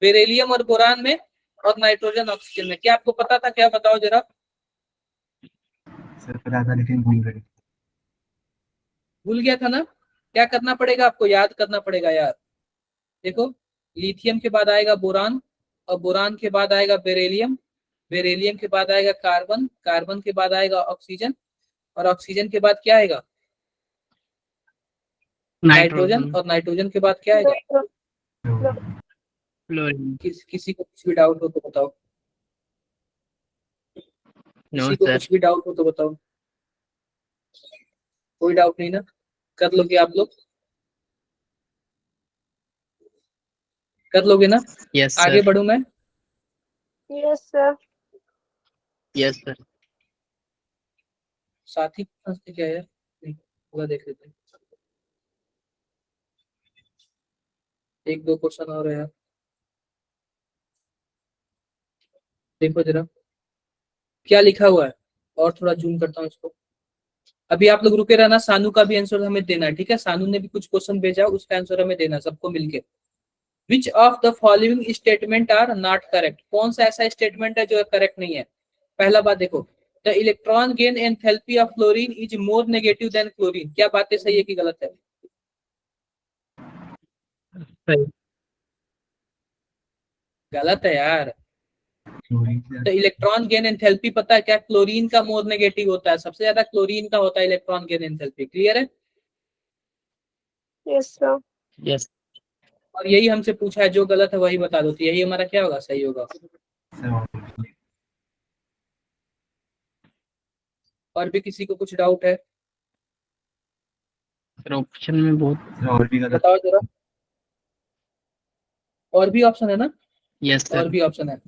बेरिलियम और बोरान में और नाइट्रोजन ऑक्सीजन में। क्या आपको पता था क्या, बताओ जरा। सर पता था लेकिन भूल गए। भूल गया था ना? क्या करना पड़ेगा आपको, याद करना पड़ेगा यार। देखो, लिथियम के बाद आएगा बोरान, और बोरान के बाद आएगा बेरिलियम, बेरिलियम के बाद आएगा कार्बन, कार्बन के बाद आएगा ऑक्सीजन, और ऑक्सीजन के बाद क्या आएगा? नाइट्रोजन, और नाइट्रोजन के बाद क्या आएगा? फ्लोरीन। किसी को कुछ भी डाउट हो तो बताओ, नो किसी को सर। कुछ भी डाउट हो तो बताओ। कोई डाउट नहीं ना? कर लोगे आप लोग? कर लोगे ना? यस आगे सर। बढ़ूं मैं? Yes, sir. Yes sir. साथी से क्या है यार? नहीं, पूरा देख लेते हैं। एक दो क्वेश्चन और है यार, देखो जरा क्या लिखा हुआ है, और थोड़ा जूम करता हूँ इसको। अभी आप लोग रुके रहना, सानू का भी आंसर हमें देना है, ठीक है? सानू ने भी कुछ क्वेश्चन भेजा, उसका आंसर हमें देना सबको मिलके। Which of the following statement are not correct? कौन सा ऐसा स्टेटमेंट है जो करेक्ट नहीं है? पहला बात देखो, the electron gain enthalpy of fluorine is more negative than chlorine. क्या बातें सही है कि गलत है? सही। गलत है यार। क्लोरीन से तो इलेक्ट्रॉन गेन एंथैल्पी पता है क्या? क्लोरीन का मोर नेगेटिव होता है, सबसे ज्यादा क्लोरीन का होता है इलेक्ट्रॉन गेन एंथैल्पी। क्लियर है? Yes, sir. यस। और यही हमसे पूछा है, जो गलत है वही बता दो, तो यही हमारा क्या होगा? सही होगा। और भी किसी को कुछ डाउट है? सर ऑप्शन में बहुत। और भी गलत। बताओ जरा। और भी ऑप्शन है ना? यस और सर। भी ऑप्शन है।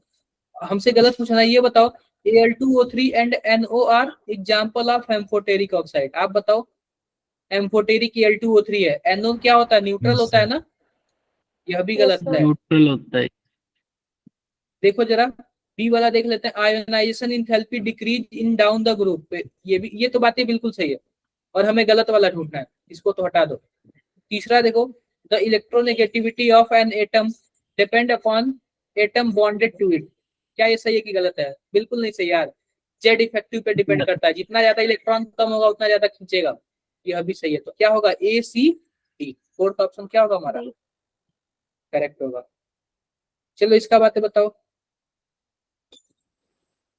हमसे गलत पूछना है, ये बताओ, Al2O3 and NO are example of amphoteric oxide. आप बताओ, एम्फोटेरिक Al2O3 है, NO क्या होता है? न्यूट्रल होता है ना? यह भी Yes, गलत sir. है। न्यूट्रल होता है। देखो जरा, बी वाला देख लेते हैं, ionization enthalpy decrease in down the group. ये भी, ये तो बातें बिल्कुल सही है, और हमें गलत वाला ढूंढना है, इसको तो हटा दो। तीसरा देखो, the electronegativity of an atom depend upon atom bonded to it. क्या ये सही है कि गलत है? बिल्कुल नहीं सही यार। जेड इफेक्टिव पे डिपेंड करता है, जितना ज्यादा इलेक्ट्रॉन कम होगा उतना ज्यादा खींचेगा। यह भी सही है, तो क्या होगा? AC D। फोर्थ ऑप्शन क्या होगा हमारा? D. करेक्ट होगा। चलो इसका बातें बताओ।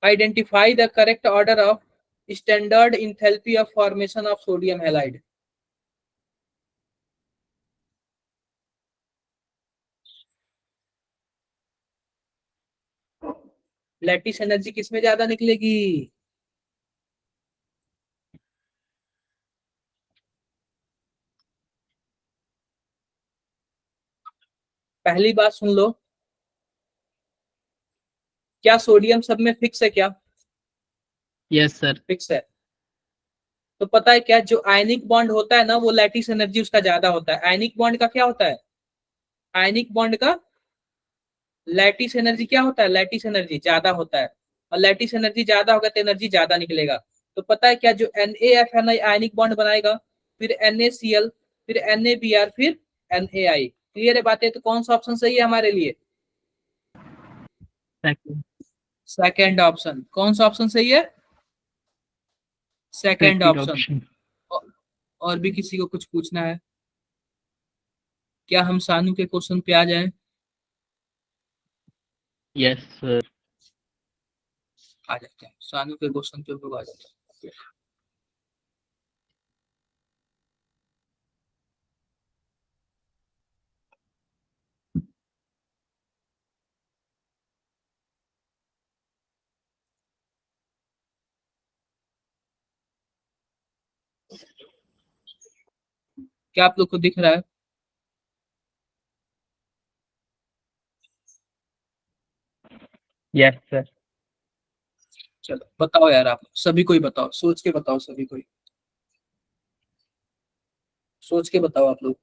Identify the correct order of standard enthalpy of formation of sodium halide. Lattice energy किसमें ज्यादा निकलेगी? पहली बात सुन लो, क्या सोडियम सब में फिक्स है क्या? Yes sir. फिक्स है। तो पता है क्या, जो आयनिक बॉन्ड होता है ना, वो लैटिस एनर्जी उसका ज्यादा होता है। आयनिक बॉन्ड का क्या होता है? आयनिक बॉन्ड का लैटिस एनर्जी क्या होता है? लैटिस एनर्जी ज्यादा होता है, और लैटिस एनर्जी ज्यादा होगा तो एनर्जी ज्यादा निकलेगा। तो पता है क्या, जो NaF है ना, आयनिक बॉन्ड बनाएगा, फिर NaCl, फिर NaBr, फिर NaI। क्लियर है बातें? तो कौन सा ऑप्शन सही है हमारे लिए? सेकंड। Second option. कौन सा ऑप्शन सही है? Second second option. ऑप्शन। और भी किसी को कुछ पूछना है? क्या हम सानू के क्वेश्चन पे आ जाएं? Yes sir. आ जाते हैं सानू के क्वेश्चन पे, लोग आ जाते हैं। क्या आप लोग को दिख रहा है? Yes sir. चलो बताओ यार, आप सभी को ही बताओ, सोच के बताओ, सभी को ही सोच के बताओ आप लोग।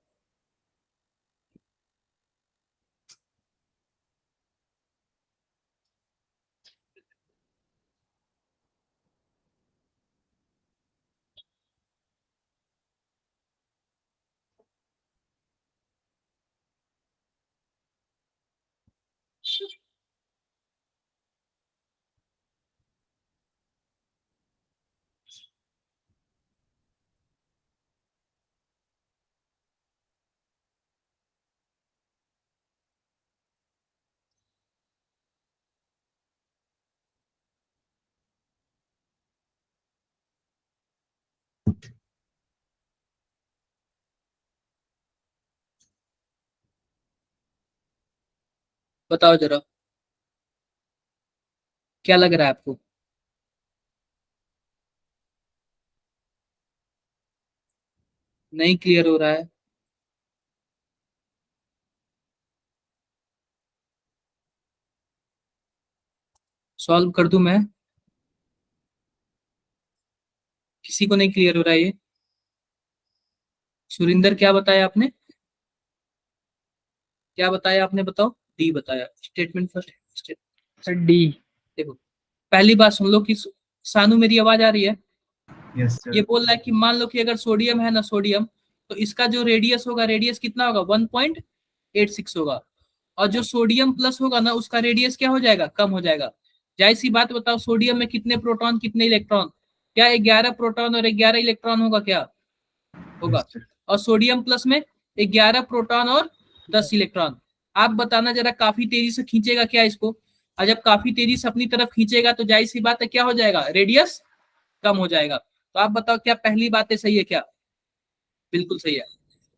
बताओ जरा, क्या लग रहा है आपको? नहीं क्लियर हो रहा है? सॉल्व कर दूं मैं? किसी को नहीं क्लियर हो रहा है ये? सुरिंदर क्या बताया आपने? क्या बताया आपने, बताओ? डी बताया। Statement first. Sir D. देखो, पहली बात सुन लो कि सानू मेरी आवाज आ रही है? यस ये सर। बोल रहा है कि मान लो कि अगर सोडियम है ना, सोडियम, तो इसका जो रेडियस होगा, रेडियस कितना होगा? 1.86 होगा। और जो सोडियम प्लस होगा ना, उसका रेडियस क्या हो जाएगा? कम हो जाएगा। जाहिर सी बात बताओ, सोडियम में कितने प्रोटॉन कितने इलेक्ट्रॉन? क्या 11 प्रोटॉन और 11 इलेक्ट्रॉन होगा? क्या होगा? और सोडियम प्लस में 11 प्रोटॉन और 10 इलेक्ट्रॉन। आप बताना जरा, काफी तेजी से खींचेगा क्या इसको? और जब काफी तेजी से अपनी तरफ खींचेगा तो जाहिर सी बात है क्या हो जाएगा? रेडियस कम हो जाएगा। तो आप बताओ, क्या पहली बातें सही है क्या? बिल्कुल सही है।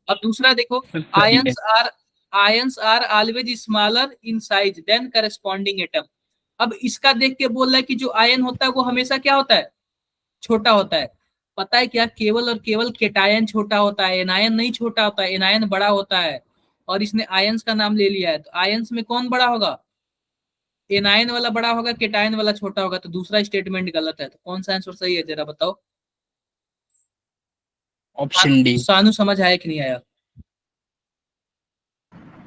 अब दूसरा देखो, ions are ions are always smaller in size than corresponding atom. अब इसका देख के बोल रहा है कि जो आयन होता है वो हमेशा क्या होता है? छोटा होता है। पता है क्या, केवल और केवल केटायन छोटा होता है, एनायन नहीं छोटा होता है, एनायन बड़ा होता है। और इसने आयंस का नाम ले लिया है, तो आयंस में कौन बड़ा होगा? एनायन वाला बड़ा होगा, केटायन वाला छोटा होगा। तो दूसरा स्टेटमेंट गलत है। तो कौन सा आंसर सही है जरा बताओ? Option D. सानू समझ आया कि नहीं आया?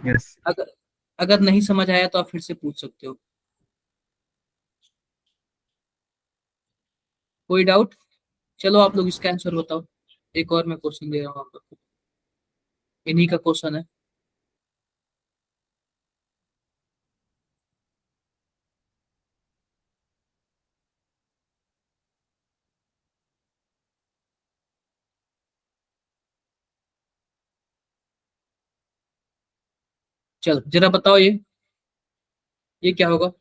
यस। अगर अगर नहीं समझ आया तो आप फिर से पूछ सकते हो। कोई डाउट? चलो आप लोग इसका आंसर बताओ। एक और मैं क्वेश्चन दे रहा हूँ आप लोग को, इन्हीं का क्वेश्चन है। चलो जरा बताओ, ये क्या होगा?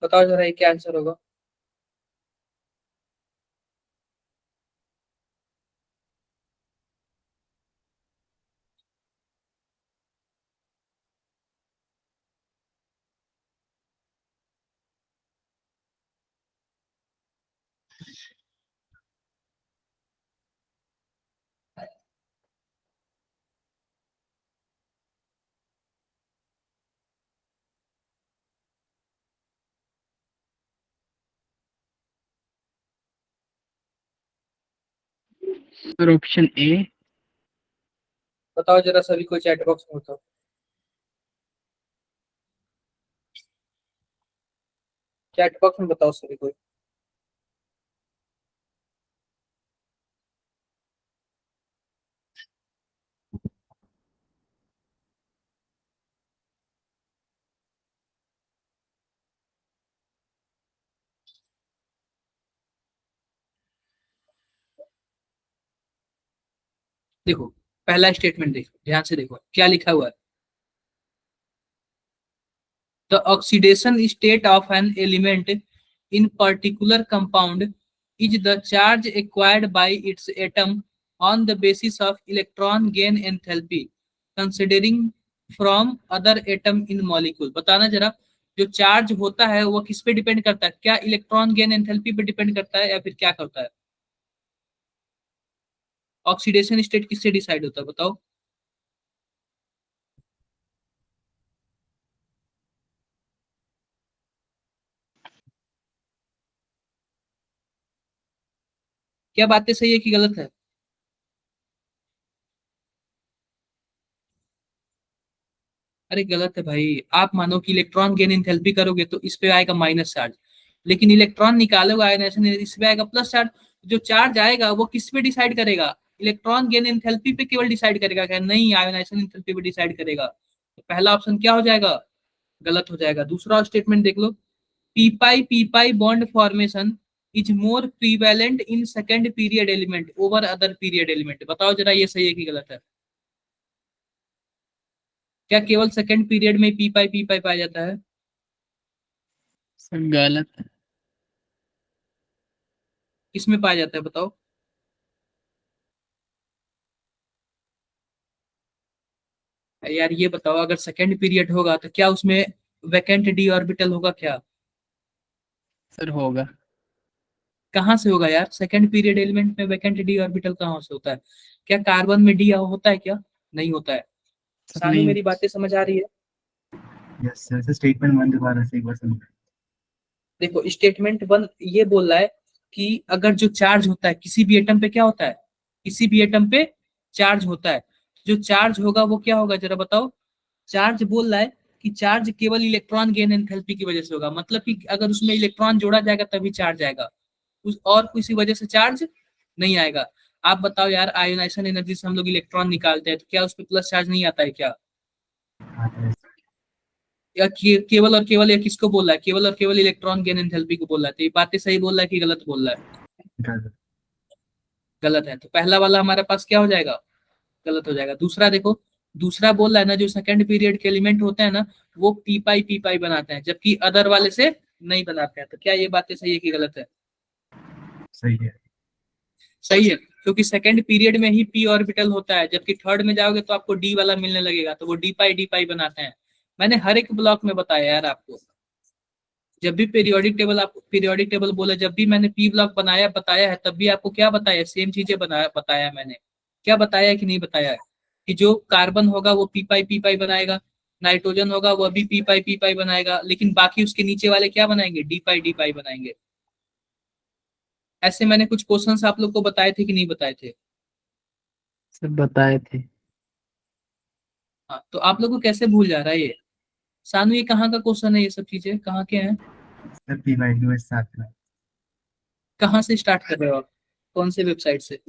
बताओ जरा, ये क्या आंसर होगा? Sir option A. बताओ जरा सभी को, चैट बॉक्स में बताओ। चैट बॉक्स में बताओ सभी को। देखो, पहला स्टेटमेंट देखो, ध्यान से देखो क्या लिखा हुआ है। The oxidation state of an element in particular compound is the charge acquired by it's atom on the basis of electron gain enthalpy considering from other atom in molecule. बताना जरा, जो चार्ज होता है वो किस पे डिपेंड करता है? क्या इलेक्ट्रॉन गेन एंथैल्पी पे डिपेंड करता है या फिर क्या करता है? ऑक्सीडेशन स्टेट किससे डिसाइड होता है बताओ? क्या बातें सही है कि गलत है? अरे गलत है भाई। आप मानो कि इलेक्ट्रॉन गेन एंथैल्पी करोगे तो इस पे आएगा माइनस चार्ज, लेकिन इलेक्ट्रॉन निकालोगे आयनाइजेशन, इस पे आएगा प्लस चार्ज। जो चार्ज आएगा वो किस पे डिसाइड करेगा? इलेक्ट्रॉन गेन एंथैल्पी पे केवल डिसाइड करेगा क्या? नहीं, आयोनाइजेशन एंथैल्पी पे डिसाइड करेगा। तो पहला ऑप्शन क्या हो जाएगा? गलत हो जाएगा। दूसरा स्टेटमेंट देख लो, p pi bond formation is more prevalent in second period element over other period element. बताओ जरा ये सही है कि गलत है? क्या केवल सेकेंड पीरियड में पी पाई पाया जाता है? सर गलत है। किसमें पाया जाता है बताओ? यार ये बताओ, अगर सेकेंड पीरियड होगा तो क्या उसमें वैकेंट डी ऑर्बिटल होगा क्या? सर होगा। कहाँ से होगा यार? सेकेंड पीरियड एलिमेंट में वैकेंट डी ऑर्बिटल कहाँ से होता है? क्या कार्बन में डी होता है क्या? नहीं होता है। सर सानू नहीं। मेरी बातें समझ आ रही है? यस सर, स्टेटमेंट 1 दोबारा से एक बार समझ। देखो स्टेटमेंट 1 ये बोल रहा है कि अगर जो चार्ज होता है किसी भी एटम पे, क्या होता है? किसी भी एटम पे चार्ज होता है, जो चार्ज होगा वो क्या होगा जरा बताओ? चार्ज बोल रहा है कि चार्ज केवल इलेक्ट्रॉन गेन एंथैल्पी की वजह से होगा, मतलब कि अगर उसमें इलेक्ट्रॉन जोड़ा जाएगा तभी चार्ज आएगा, उस और किसी वजह से चार्ज नहीं आएगा। आप बताओ यार, आयोनाइजेशन एनर्जी से हम लोग इलेक्ट्रॉन निकालते हैं तो क्या उस पर प्लस चार्ज नहीं आता है क्या? आता है या केवल और केवल, या किसको बोल रहा है? केवल और केवल इलेक्ट्रॉन गेन एंथैल्पी को बोल रहा है। तो ये बातें सही बोल रहा है कि गलत बोल रहा है? गलत। गलत है। तो पहला वाला हमारे पास क्या हो जाएगा? गलत हो जाएगा। दूसरा देखो, दूसरा बोल रहा है ना, जो सेकंड पीरियड के एलिमेंट होते हैं ना वो पी पाई बनाते हैं, जबकि अदर वाले से नहीं बनाते हैं। तो क्या ये बातें सही है कि गलत है? सही है। सही है, क्योंकि सेकंड पीरियड में ही पी ऑर्बिटल होता है, जबकि थर्ड में जाओगे तो आपको डी वाला मिलने लगेगा, तो वो डी पाई बनाते हैं। मैंने हर एक ब्लॉक में बताया यार आपको। जब भी पीरियोडिक टेबल बोले, जब भी मैंने पी ब्लॉक बनाया बताया है, तब भी आपको क्या बताया? सेम चीजें बताया मैंने। क्या बताया है कि नहीं बताया है? कि जो कार्बन होगा वो पी पाई बनाएगा, नाइट्रोजन होगा वो भी पी पाई बनाएगा, लेकिन बाकी उसके नीचे वाले क्या बनाएंगे? डी पाई बनाएंगे। ऐसे मैंने कुछ क्वेश्चंस आप लोग को बताए थे कि नहीं बताए थे? सर बताए थे। हाँ, तो आप लोग को कैसे भूल जा रहा है ये? सानू, ये कहाँ का क्वेश्चन है? ये सब चीजें कहाँ के हैं? Sir P Y Q S साथ में। कहाँ से स्टार्ट कर रहे हो आप? कौन से वेबसाइट से?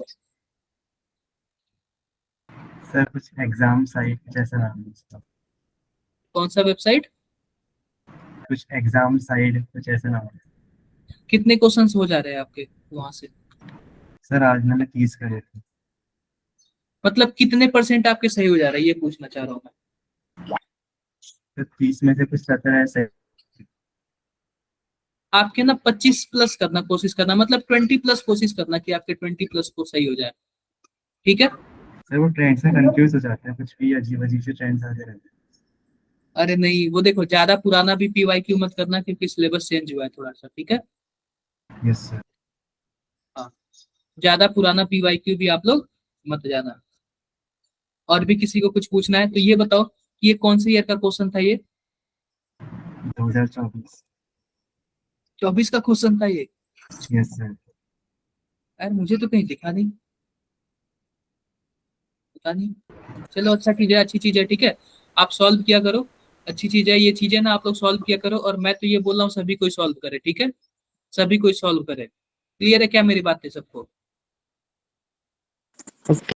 सर कुछ एग्जाम साइट जैसा नाम है उसका। कौन सा वेबसाइट? कुछ एग्जाम साइट कुछ ऐसा नाम है। कितने क्वेश्चंस हो जा रहे हैं आपके वहां से? सर आज मैंने 30 करे थे। मतलब कितने परसेंट आपके सही हो जा रहा है, ये पूछना चाह रहा हूँ मैं। सर 30 में से कुछ 17 ऐसे। आपके ना 25 प्लस करना कोशिश करना, मतलब 20 प्लस कोशिश करना कि आपके 20 प्लस को सही हो जाए। ठीक है? सर वो ट्रेंड से कंफ्यूज हो जाते हैं, कुछ भी अजीब अजीब से ट्रेंड्स आते रहते अरे नहीं, वो देखो ज्यादा पुराना भी पीवाईक्यू मत करना, क्योंकि सिलेबस चेंज हुआ है थोड़ा सा। ठीक है? हैं। Yes sir. हाँ, ज्यादा पुराना पीवाईक्यू भी आप लोग मत जाना। और भी किसी को कुछ पूछना है तो ये बताओ कि ये कौन से ईयर का क्वेश्चन था? ये 2024। 24 का क्वेश्चन था ये? Yes sir. यार मुझे तो कहीं दिखा नहीं, पता नहीं। चलो अच्छा चीज है, अच्छी चीज है। ठीक है, आप सॉल्व किया करो। अच्छी चीज है ये चीजें ना, आप लोग सॉल्व किया करो। और मैं तो ये बोल रहा हूँ सभी कोई सॉल्व करे। ठीक है? सभी कोई सॉल्व करे। क्लियर है क्या मेरी बातें सबको? ओके।